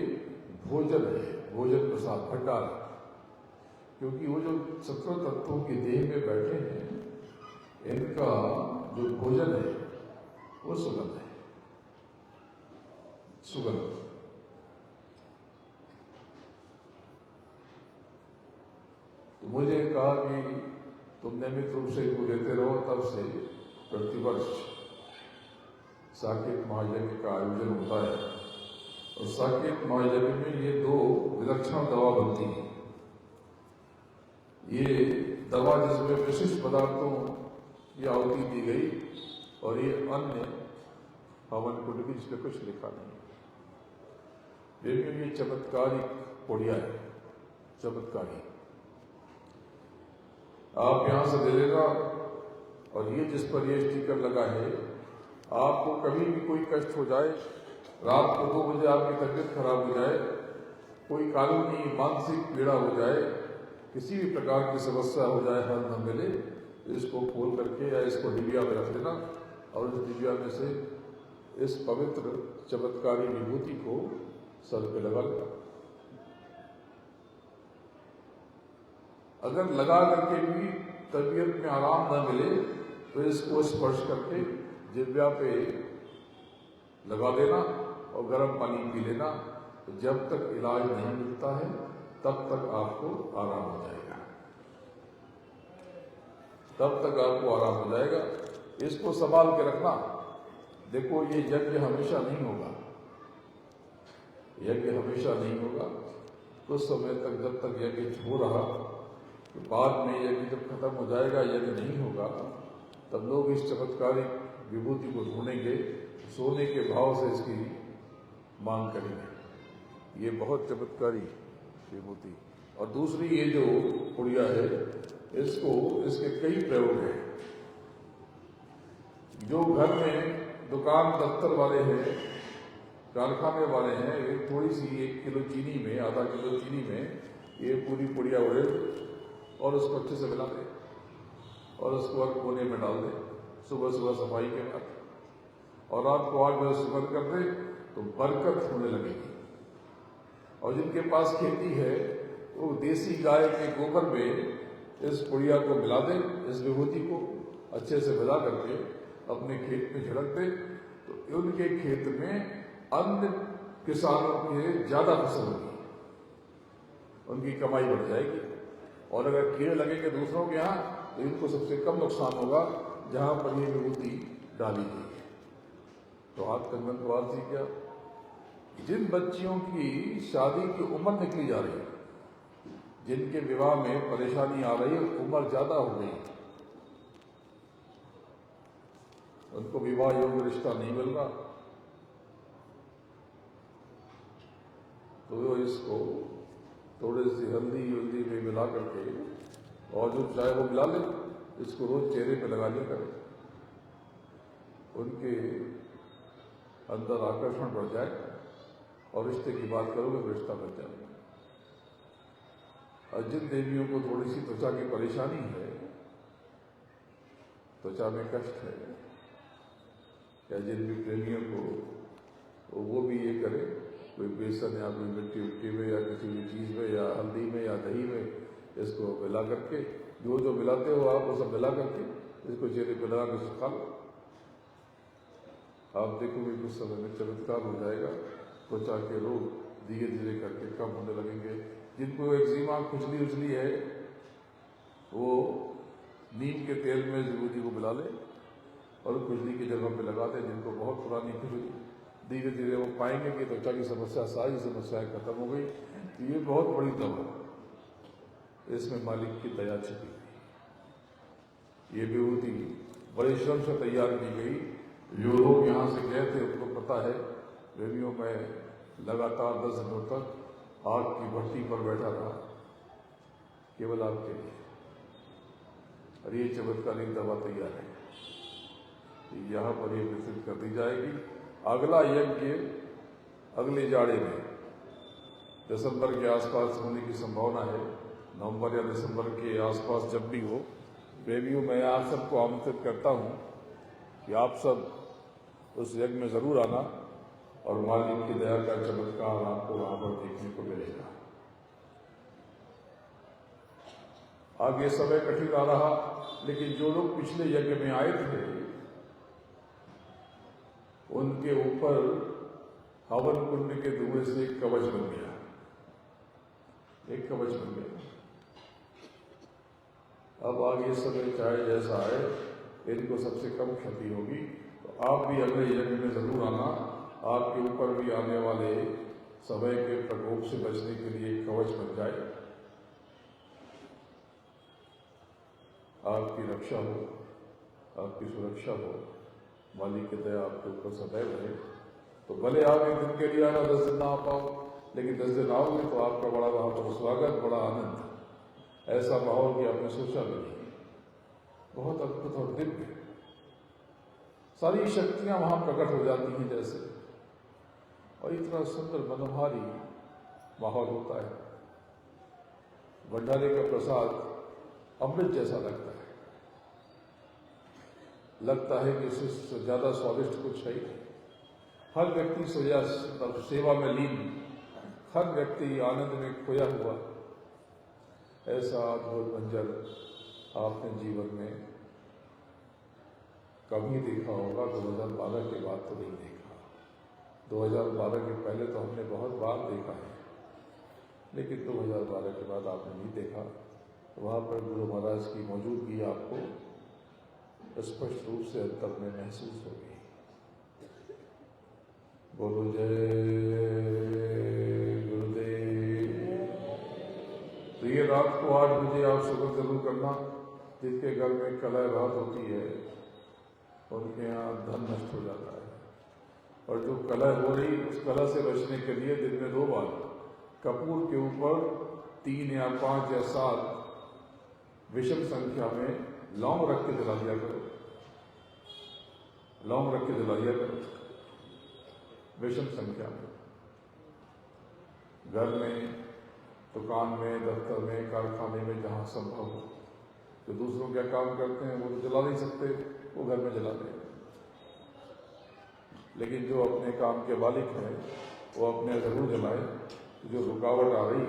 भोजन है, भोजन प्रसाद भंडार। क्योंकि वो जो 17 तत्वों के देह में बैठे हैं, इनका जो भोजन है वो सुगंध है, सुगंध। तो मुझे कहा कि तुम नियमित रूप से इनको देते रहो। तब से प्रतिवर्ष साकेत महायज्ञ का आयोजन होता है। और साकेत महायज्ञ में ये 2 विलक्षण दवा बनती है। ये दवा जिसमें विशिष्ट पदार्थों की आहुति दी गई, और ये अन्य हवन कुंड भी, जिसमें कुछ लिखा नहीं। लेकिन ये चमत्कारिक पुड़िया है, चमत्कारी। आप यहां से ले लेना। और ये जिस पर ये स्टिकर लगा है, आपको कभी भी कोई कष्ट हो जाए, रात को 2 बजे आपकी तबीयत खराब हो जाए, कोई कानूनी मानसिक पीड़ा हो जाए, किसी भी प्रकार की समस्या हो जाए, हल न मिले, इसको खोल करके या इसको डिबिया में रख देना। और इस डिबिया में से इस पवित्र चमत्कारी विभूति को सर पे लगा लेना। अगर लगा करके भी तबीयत में आराम न मिले तो इसको स्पर्श करके जिह्वा पे लगा देना और गर्म पानी पी लेना। तो जब तक इलाज नहीं मिलता है तब तक आपको आराम हो जाएगा, तब तक आपको आराम हो जाएगा। इसको संभाल के रखना। देखो, ये यज्ञ हमेशा नहीं होगा, यज्ञ हमेशा नहीं होगा। कुछ समय तक जब तक यज्ञ हो रहा, तो बाद में यज्ञ जब खत्म हो जाएगा, यज्ञ नहीं होगा, तब लोग इस चमत्कारी विभूति को ढूंढेंगे, सोने के भाव से इसकी मांग करेंगे। ये बहुत चमत्कारी विभूति। और दूसरी ये जो पुड़िया है, इसके कई प्रयोग हैं। जो घर में दुकान दफ्तर वाले हैं, कारखाने वाले हैं, एक थोड़ी सी 1 किलो चीनी में, आधा किलो चीनी में ये पूरी पुड़िया उड़े और उसको अच्छे से मिला दें और उसको और कोने में डाल दें सुबह सुबह सफाई के बाद। और रात को 8 बजे सुबह कर दें तो बरकत होने लगेगी। और जिनके पास खेती है वो देसी गाय के गोबर में इस पुड़िया को मिला दें, इस विभूति को अच्छे से मिला करके अपने खेत में छिड़क दें, तो उनके खेत में अन्य किसानों के ज्यादा फसल होगी, उनकी कमाई बढ़ जाएगी। और अगर कीड़े लगेंगे दूसरों के यहाँ तो इनको सबसे कम नुकसान होगा जहां पर ये विभूति डाली गई है। तो हाथ कंगन सवाल थी क्या, जिन बच्चियों की शादी की उम्र निकली जा रही है, जिनके विवाह में परेशानी आ रही है, उम्र ज्यादा हो गई, उनको विवाह योग्य रिश्ता नहीं मिल रहा, तो इसको थोड़ी सी हल्दी में मिला करके और जो चाहे वो मिला ले, इसको रोज चेहरे पे लगा लिया करें, उनके अंदर आकर्षण बढ़ जाए और रिश्ते की बात करोगे तो रिश्ता बन जाएगा। और जिन देवियों को थोड़ी सी त्वचा की परेशानी है, त्वचा में कष्ट है, या जिन भी प्रेमियों को वो भी ये करे, कोई बेसन या कोई मिट्टी उट्टी में या किसी भी चीज में या हल्दी में या दही में इसको मिला करके, जो मिलाते हो आप वो सब मिला करके इसको चेहरे पे लगा के सुखा लो। आप देखोगे कुछ समय में चमत्कार हो जाएगा, त्वचा के रोग धीरे धीरे करके कम होने लगेंगे। जिनको एक्जिमा खुजली उजली है वो नीम के तेल में विभूति को मिला ले और खुजली की जगह पे लगा दे। जिनको बहुत पुरानी खुजली, धीरे धीरे वो पाएंगे कि त्वचा की समस्या, सारी समस्याएं खत्म हो गई। ये बहुत बड़ी दवा, इसमें मालिक की दया छिपी। ये विभूति बड़े श्रम से तैयार की गई। जो लोग यहाँ से गए थे उनको पता है, देवियों में लगातार 10 दिनों तक आग की भट्टी पर बैठा रहा, केवल आपके लिए। और ये चमत्कारिक दवा तैयार है, यहाँ पर ये विस्तृत कर दी जाएगी। अगला यज्ञ अगले जाड़े में दिसंबर के आसपास होने की संभावना है। नवंबर या दिसंबर के आसपास जब भी हो, देवियों मैं आप सबको आमंत्रित करता हूँ कि आप सब उस यज्ञ में जरूर आना और मालिक की दया का चमत्कार आपको वहां पर देखने को मिलेगा। आगे समय कठिन आ रहा, लेकिन जो लोग पिछले यज्ञ में आए थे उनके ऊपर हवन कुंड के धुएं से एक कवच बन गया, एक कवच बन गया। अब आगे समय चाहे जैसा आए, इनको सबसे कम क्षति होगी। तो आप भी अगले यज्ञ में जरूर आना। आपके ऊपर भी आने वाले समय के प्रकोप से बचने के लिए एक कवच बन जाए, आपकी रक्षा हो, आपकी सुरक्षा हो, मालिक की दया आपके ऊपर सदैव रहे। तो भले आप एक दिन के लिए आना, 10 दिन ना आ पाओ, लेकिन 10 दिन आओगे तो आपका बड़ा वहां पर स्वागत, बड़ा आनंद, ऐसा माहौल कि आपने सोचा भी नहीं। बहुत अद्भुत और दिव्य सारी शक्तियां वहां प्रकट हो जाती हैं जैसे, और इतना सुंदर मनोहारी माहौल होता है। भंडारे का प्रसाद अमृत जैसा लगता है, लगता है कि इससे ज्यादा स्वादिष्ट कुछ है ही नहीं। हर व्यक्ति सेवा में लीन, हर व्यक्ति आनंद में खोया हुआ, ऐसा अद्भुत मंजर आपने जीवन में कभी देखा होगा। 2012 के बाद तो नहीं देखा। 2012 के पहले तो हमने बहुत बार देखा है, लेकिन 2012 के बाद आपने नहीं देखा। वहां पर गुरु महाराज की मौजूदगी आपको स्पष्ट रूप से अंतर में महसूस होगी। बोलो जय गुरुदेव। तो ये रात को 8 बजे आप शुक्र जरूर करना। जिनके घर में कलह रात होती है उनके यहाँ धन नष्ट हो जाता है, और जो कलह हो रही उस कलह से बचने के लिए दिन में 2 बार कपूर के ऊपर 3 या 5 या 7 विषम संख्या में लौंग रख के जला दिया करो, लौंग रख के जला दिया करो विषम संख्या में। घर में, दुकान में, दफ्तर में, कारखाने में, जहां संभव हो। जो दूसरों क्या काम करते हैं वो तो जला नहीं सकते, वो घर में जला दें। लेकिन जो अपने काम के मालिक हैं वो अपने जरूर जलाए। जो रुकावट आ रही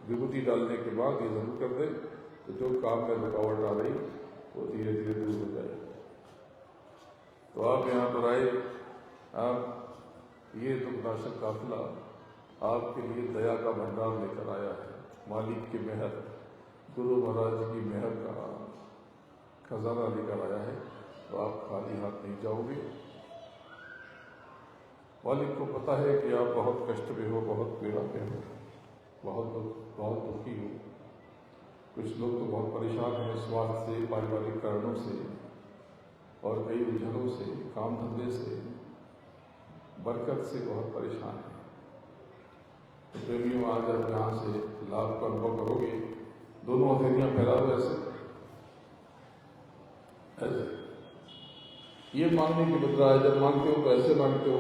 विभूति डालने के बाद ये जरूर कर दें तो जो काम में रुकावट आ रही वो धीरे धीरे दूर हो जाए। तो आप यहाँ पर आए, आप ये दुखनाशक काफिला आपके लिए दया का भंडार लेकर आया है। मालिक की मेहर, गुरु महाराज की मेहर का खजाना लेकर आया है, तो आप खाली हाथ नहीं जाओगे। मालिक को पता है कि आप बहुत कष्ट में हो, बहुत पीड़ा में हो, बहुत दुखी हो। कुछ लोग तो बहुत परेशान हैं स्वास्थ्य से, पारिवारिक कारणों से और कई उलझनों से, काम धंधे से, बरकत से बहुत परेशान है। तो प्रेमियों, आज आप यहाँ से लाभ का अनुभव करोगे। दोनों हथेलियां फैला दो ऐसे ऐसे। ये मांगने की मुद्रा है। जब मांगते हो तो ऐसे मांगते हो।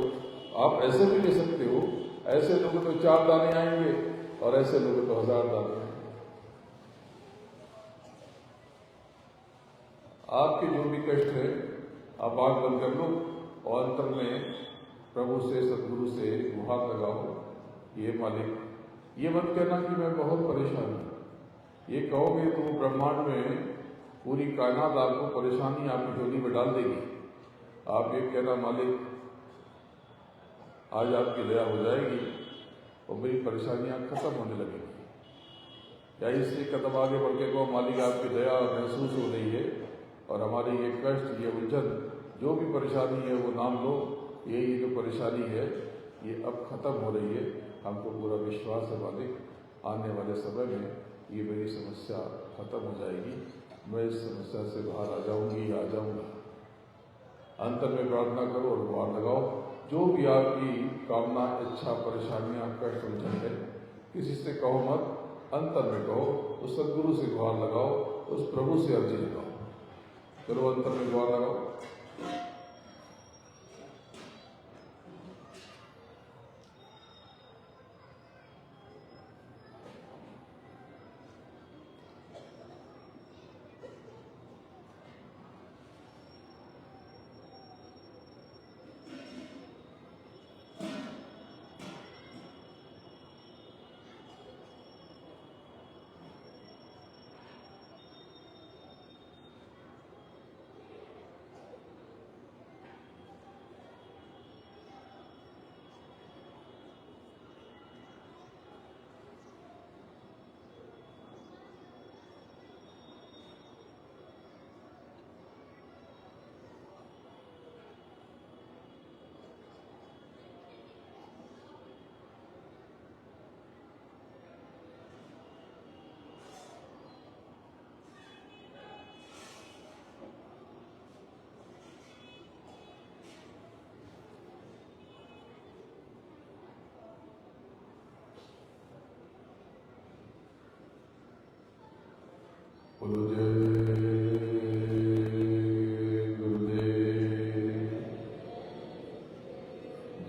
आप ऐसे भी ले सकते हो, ऐसे लोगों तो 4 दाने आएंगे और ऐसे लोगों तो 1000 दाने आएंगे। आपके जो भी कष्ट है आप आंख बंद कर लो और अंतर में प्रभु से, सदगुरु से गुहार लगाओ। ये मालिक, ये मत कहना कि मैं बहुत परेशान हूं। ये कहोगे तो ब्रह्मांड में पूरी कायनात आपको परेशानी आपकी झोली में डाल देगी। आप ये कहना, मालिक आज आपकी दया हो जाएगी और मेरी परेशानियां खत्म होने लगेगी। या इससे कदम आगे बढ़ के कहो, मालिक आपकी दया महसूस हो रही है और हमारे ये कष्ट, ये उलझन, जो भी परेशानी है वो नाम लो। ये जो परेशानी है ये अब खत्म हो रही है। हमको पूरा विश्वास है मालिक, आने वाले समय में ये मेरी समस्या खत्म हो जाएगी। मैं इस समस्या से बाहर आ जाऊंगी, आ जाऊंगा। अंतर में प्रार्थना करो और गुहार लगाओ। जो भी आपकी कामना, इच्छा, परेशानियां, कष्ट, उलझन है, किसी से कहो मत, अंतर में कहो। उस सदगुरु से गुहार लगाओ, उस प्रभु से अर्जी लगाओ। चलो अंतर में गुहार लगाओ। बोलो जय गुरुदेव,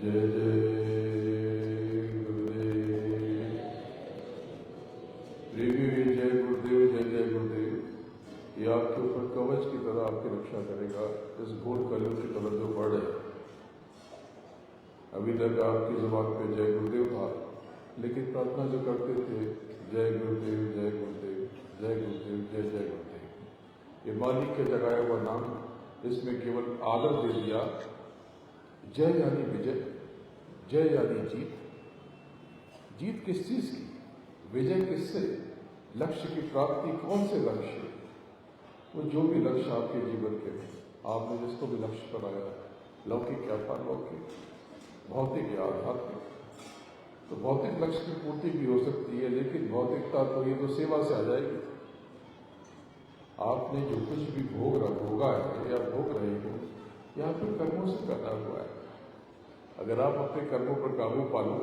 जय जय गुरुदेव। प्रेमी जय गुरुदेव, जय जय गुरुदेव। ये आपके ऊपर कवच की तरह आपकी रक्षा करेगा इस घोर कलयुग की तरफ जो बढ़ रहे। अभी तक आपकी जुबान पे जय गुरुदेव था, लेकिन प्रार्थना जो करते थे जय गुरुदेव, जय गुरुदेव, जय गुरुदेव, जय जय गुरुदेव। ये मालिक के जगाया हुआ नाम, इसमें केवल आदर दे दिया। जय यानी विजय, जय यानी जीत। जीत किस चीज की, विजय किससे? लक्ष्य की प्राप्ति। कौन से लक्ष्य? वो जो भी लक्ष्य आपके जीवन के हैं, आपने जिसको भी लक्ष्य बनाया, लौकिक या पारलौकिक, भौतिक या आध्यात्मिक। तो भौतिक लक्ष्य की पूर्ति भी हो सकती है, लेकिन भौतिकता तो ये तो सेवा से आ जाएगी। आपने जो कुछ भी भोगा है या भोग रहे हो, या फिर कर्मों से पैदा हुआ है। अगर आप अपने कर्मों पर काबू पा लो,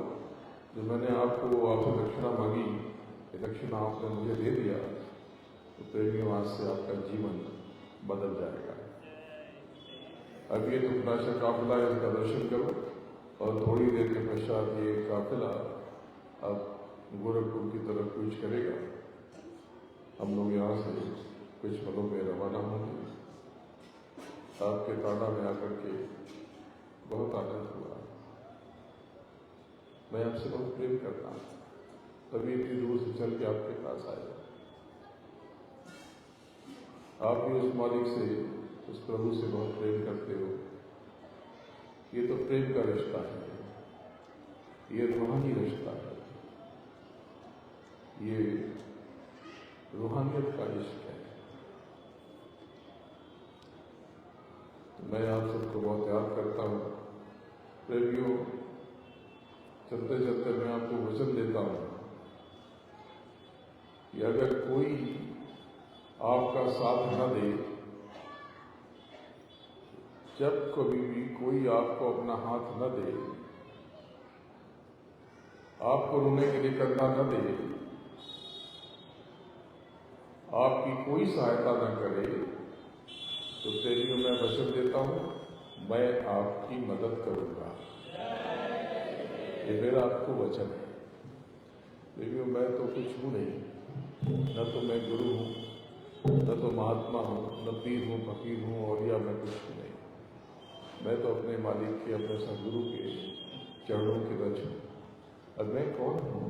जो मैंने आपसे दक्षिणा मांगी, ये दक्षिणा आपने मुझे दे दिया, तो प्रेमियों आज से आपका जीवन बदल जाएगा। अब ये दुखनाशक काफिला है, इसका दर्शन करो और थोड़ी देर के पश्चात ये काफिला अब गोरखपुर की तरफ कूच करेगा। हम लोग यहाँ से कुछ पलों में रवाना होंगे। आपके ताड़ा में आकर के बहुत आनंद हुआ। मैं आपसे बहुत प्रेम करता हूँ। तभी इतनी दूर से चल के आपके पास आए। आप भी उस मालिक से, उस प्रभु से बहुत प्रेम करते हो। ये तो प्रेम का रिश्ता है, ये रूहानी रिश्ता है, ये रूहानियत का इश्क है। तो मैं आप सबको बहुत याद करता हूँ प्रेमियों। चलते चलते मैं आपको वचन देता हूँ कि अगर कोई आपका साथ न दे, जब कभी भी कोई आपको अपना हाथ न दे, आपको रोने के लिए कंधा न दे, आपकी कोई सहायता न करे, तो प्रेमियों मैं वचन देता हूं, मैं आपकी मदद करूंगा। ये मेरा आपको वचन है। प्रेमियों मैं तो कुछ हूं नहीं, न तो मैं गुरु हूं, न तो महात्मा हूं, न पीर हूं, फकीर हूं, और या मैं कुछ हूं नहीं। मैं तो अपने मालिक के, अपने सदगुरु के चरणों के रज हूं। अब मैं कौन हूं,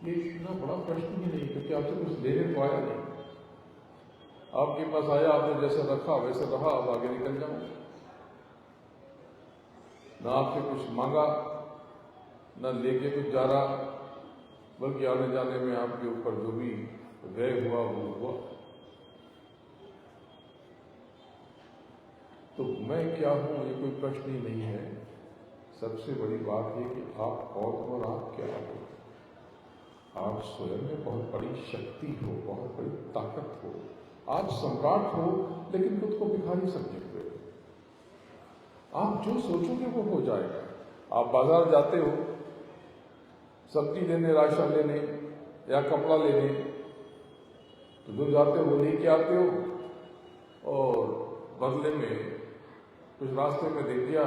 ये इतना बड़ा प्रश्न ही नहीं, क्योंकि आपसे कुछ लेने को आया नहीं। आपके पास आया, आपने जैसा रखा वैसे रहा, अब आगे निकल जाऊं। ना आपसे कुछ मांगा, न लेके कुछ जा रहा, बल्कि आने जाने में आपके ऊपर जो भी व्यय हुआ वो हुआ। तो मैं क्या हूं, ये कोई प्रश्न ही नहीं है। सबसे बड़ी बात है कि आप कौन और आप क्या हो। आप स्वयं में बहुत बड़ी शक्ति हो, बहुत बड़ी ताकत हो। आप सम्राट हो, लेकिन खुद को भिखारी समझे हुए। आप जो सोचोगे वो हो जाएगा। आप बाजार जाते हो, सब्जी लेने, राशन लेने या कपड़ा लेने, तो जो जाते हो वो लेके आते हो, और बदले में कुछ रास्ते में देख लिया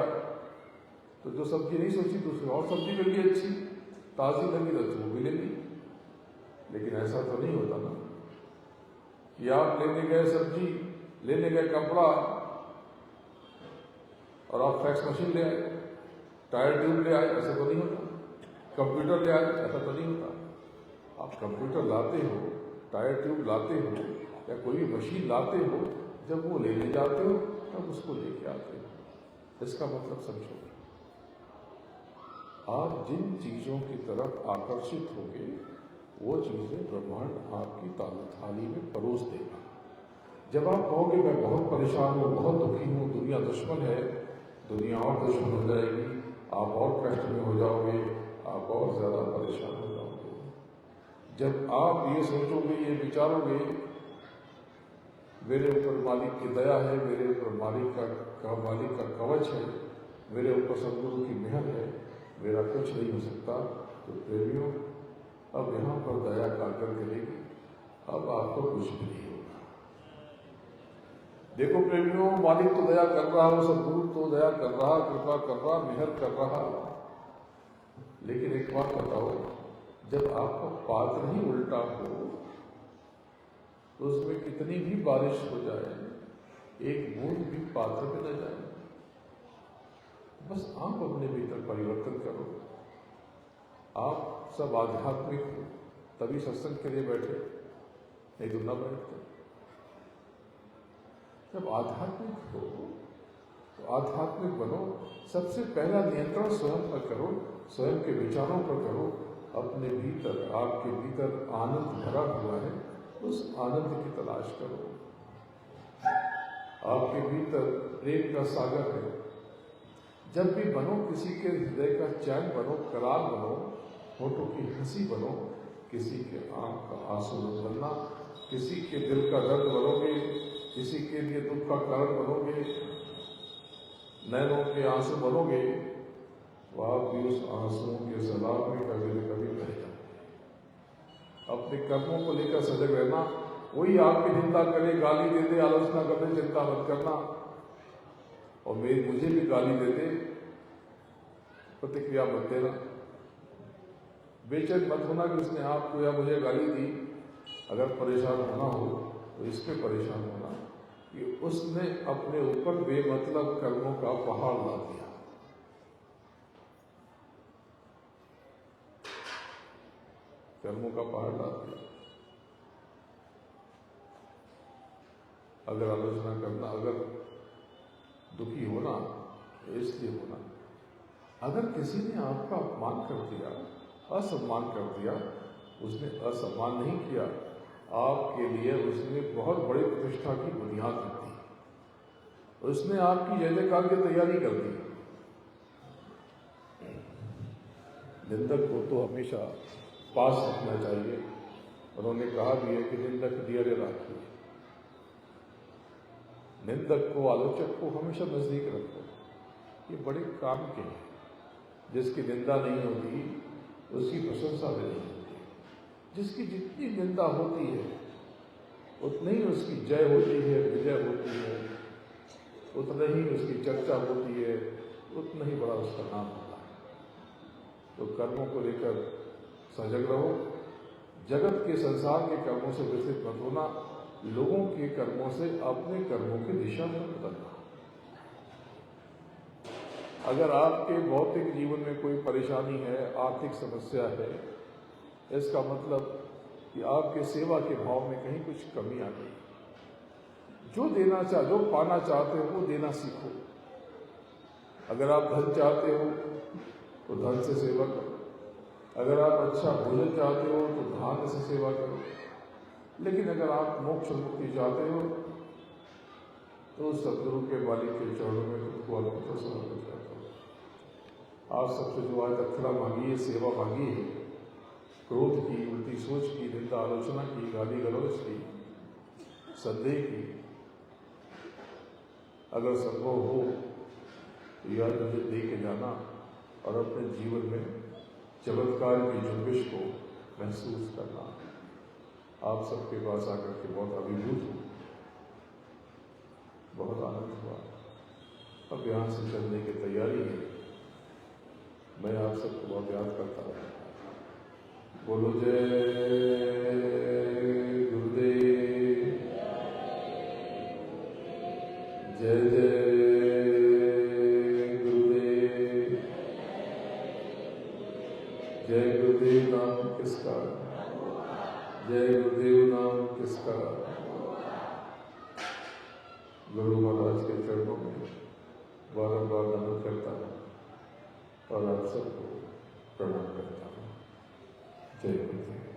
तो जो सब्जी नहीं सोची दूसरी और सब्जी मिल गई, अच्छी ताजी लगी तो वो भी ले ली। लेकिन ऐसा तो नहीं होता ना कि आप लेने गए सब्जी, लेने गए कपड़ा, और आप फैक्स मशीन ले आए, टायर ट्यूब ले आए, ऐसा तो नहीं होता। कंप्यूटर ले आए, ऐसा तो नहीं होता। आप कंप्यूटर लाते हो, टायर ट्यूब लाते हो, या कोई भी मशीन लाते हो, जब वो लेने जाते हो तब उसको लेके आते हो। इसका मतलब समझो, आप जिन चीजों की तरफ आकर्षित होंगे वो चीजें ब्रह्मांड आपकी थाली में परोस देगा। जब आप कहोगे मैं बहुत परेशान हूँ, बहुत दुखी हूँ, दुनिया दुश्मन है, दुनिया और दुश्मन हो जाएगी, आप और कष्ट में हो जाओगे, आप और ज्यादा परेशान हो जाओगे। जब आप ये सोचोगे, ये विचारोगे मेरे ऊपर मालिक की दया है, मेरे ऊपर मालिक का कवच है, मेरे ऊपर सदगुरु की मेहर है, मेरा कुछ नहीं हो सकता, तो प्रेमियों अब यहाँ पर दया कारगर करेगी। अब आपको कुछ भी नहीं होगा। देखो प्रेमियों, मालिक तो दया कर रहा हो, सदगुरु तो दया कर रहा, कृपा कर रहा, मेहर कर रहा। लेकिन एक बात बताओ, जब आपका पात्र ही उल्टा हो तो उसमें कितनी भी बारिश हो जाए, एक बूंद भी पात्र में न जाए। बस आप अपने भीतर परिवर्तन करो। आप सब आध्यात्मिक हो, तभी सत्संग के लिए बैठे, नहीं तो न बैठते। जब आध्यात्मिक हो तो आध्यात्मिक बनो। सबसे पहला नियंत्रण स्वयं पर करो, स्वयं के विचारों पर करो। अपने भीतर, आपके भीतर आनंद भरा हुआ है, उस आनंद की तलाश करो। आपके भीतर प्रेम का सागर है। जब भी बनो, किसी के हृदय का चैन बनो, करार बनो, होठों की हंसी बनो, किसी के आंख का आंसू बनना, किसी के दिल का दर्द बनोगे, किसी के लिए दुख का कारण बनोगे, नैनों के आंसू बनोगे, तो आप भी उस आंसुओं के सलाब में कभी न कभी बह जाओगे। अपने कर्मों को लेकर सजग रहना। कोई आपकी निंदा करे, गाली दे दे, आलोचना कर दे, चिंता मत करना। और मुझे भी गाली दे दे, प्रतिक्रिया मत देना। बेचैन मत होना कि उसने आपको या मुझे गाली दी। अगर परेशान होना हो तो इसमें परेशान होना कि उसने अपने ऊपर बेमतलब कर्मों का पहाड़ ला दिया। कर्मों का पहाड़ डाल दिया। अगर आलोचना करना, अगर दुखी होना इसलिए होना, अगर किसी ने आपका अपमान कर दिया, असम्मान कर दिया, उसने असम्मान नहीं किया, आपके लिए उसने बहुत बड़ी प्रतिष्ठा की बुनियाद रख दी, उसने आपकी जय जयकार की तैयारी कर दी। निंदक को तो हमेशा पास रखना चाहिए। उन्होंने कहा भी है कि निंदक दियरे राखिए, निंदक को, आलोचक को हमेशा नजदीक रखो। ये बड़े काम के हैं। जिसकी निंदा नहीं होती उसकी प्रशंसा भी नहीं होती। जिसकी जितनी निंदा होती है उतनी ही उसकी जय होती है, विजय होती है, उतना ही उसकी चर्चा होती है, उतना ही बड़ा उसका नाम होता है। तो कर्मों को लेकर सजग रहो। जगत के, संसार के कर्मों से विचलित मत होना। लोगों के कर्मों से अपने कर्मों की दिशा में बदलना। अगर आपके भौतिक जीवन में कोई परेशानी है, आर्थिक समस्या है, इसका मतलब कि आपके सेवा के भाव में कहीं कुछ कमी आ गई। जो पाना चाहते हो वो देना सीखो। अगर आप धन चाहते हो तो धन से सेवा करो। अगर आप अच्छा भोजन चाहते हो तो धान्य से सेवा करो। लेकिन अगर आप मोक्ष मुक्ति चाहते हो तो सदगुरु के वाली के चरणों में खुद को अर्पित समर्पित करते हो। आप सबसे जो आज दक्षिणा मांगी है, सेवा मांगी है, क्रोध की, उल्टी सोच की, निंदा आलोचना की, गाली गलौज की, संदेह की, अगर संभव हो तो यार मुझे दे के जाना और अपने जीवन में चमत्कार की जुम्बिश को महसूस करना। आप सबके पास आकर के बहुत अभिभूत हूँ, बहुत आनंद हुआ। अब यहाँ से चलने की तैयारी है। मैं आप सबको बहुत याद करता हूँ। बोलो जय गुरुदेव, जय जय गुरुदेव। जय गुरुदेव नाम किसका, जय गुरुदेव नाम किसका। गुरु महाराज के चरणों में बारंबार नमन करता हूँ और आप सबको प्रणाम करता हूँ। जय गुरुदेव।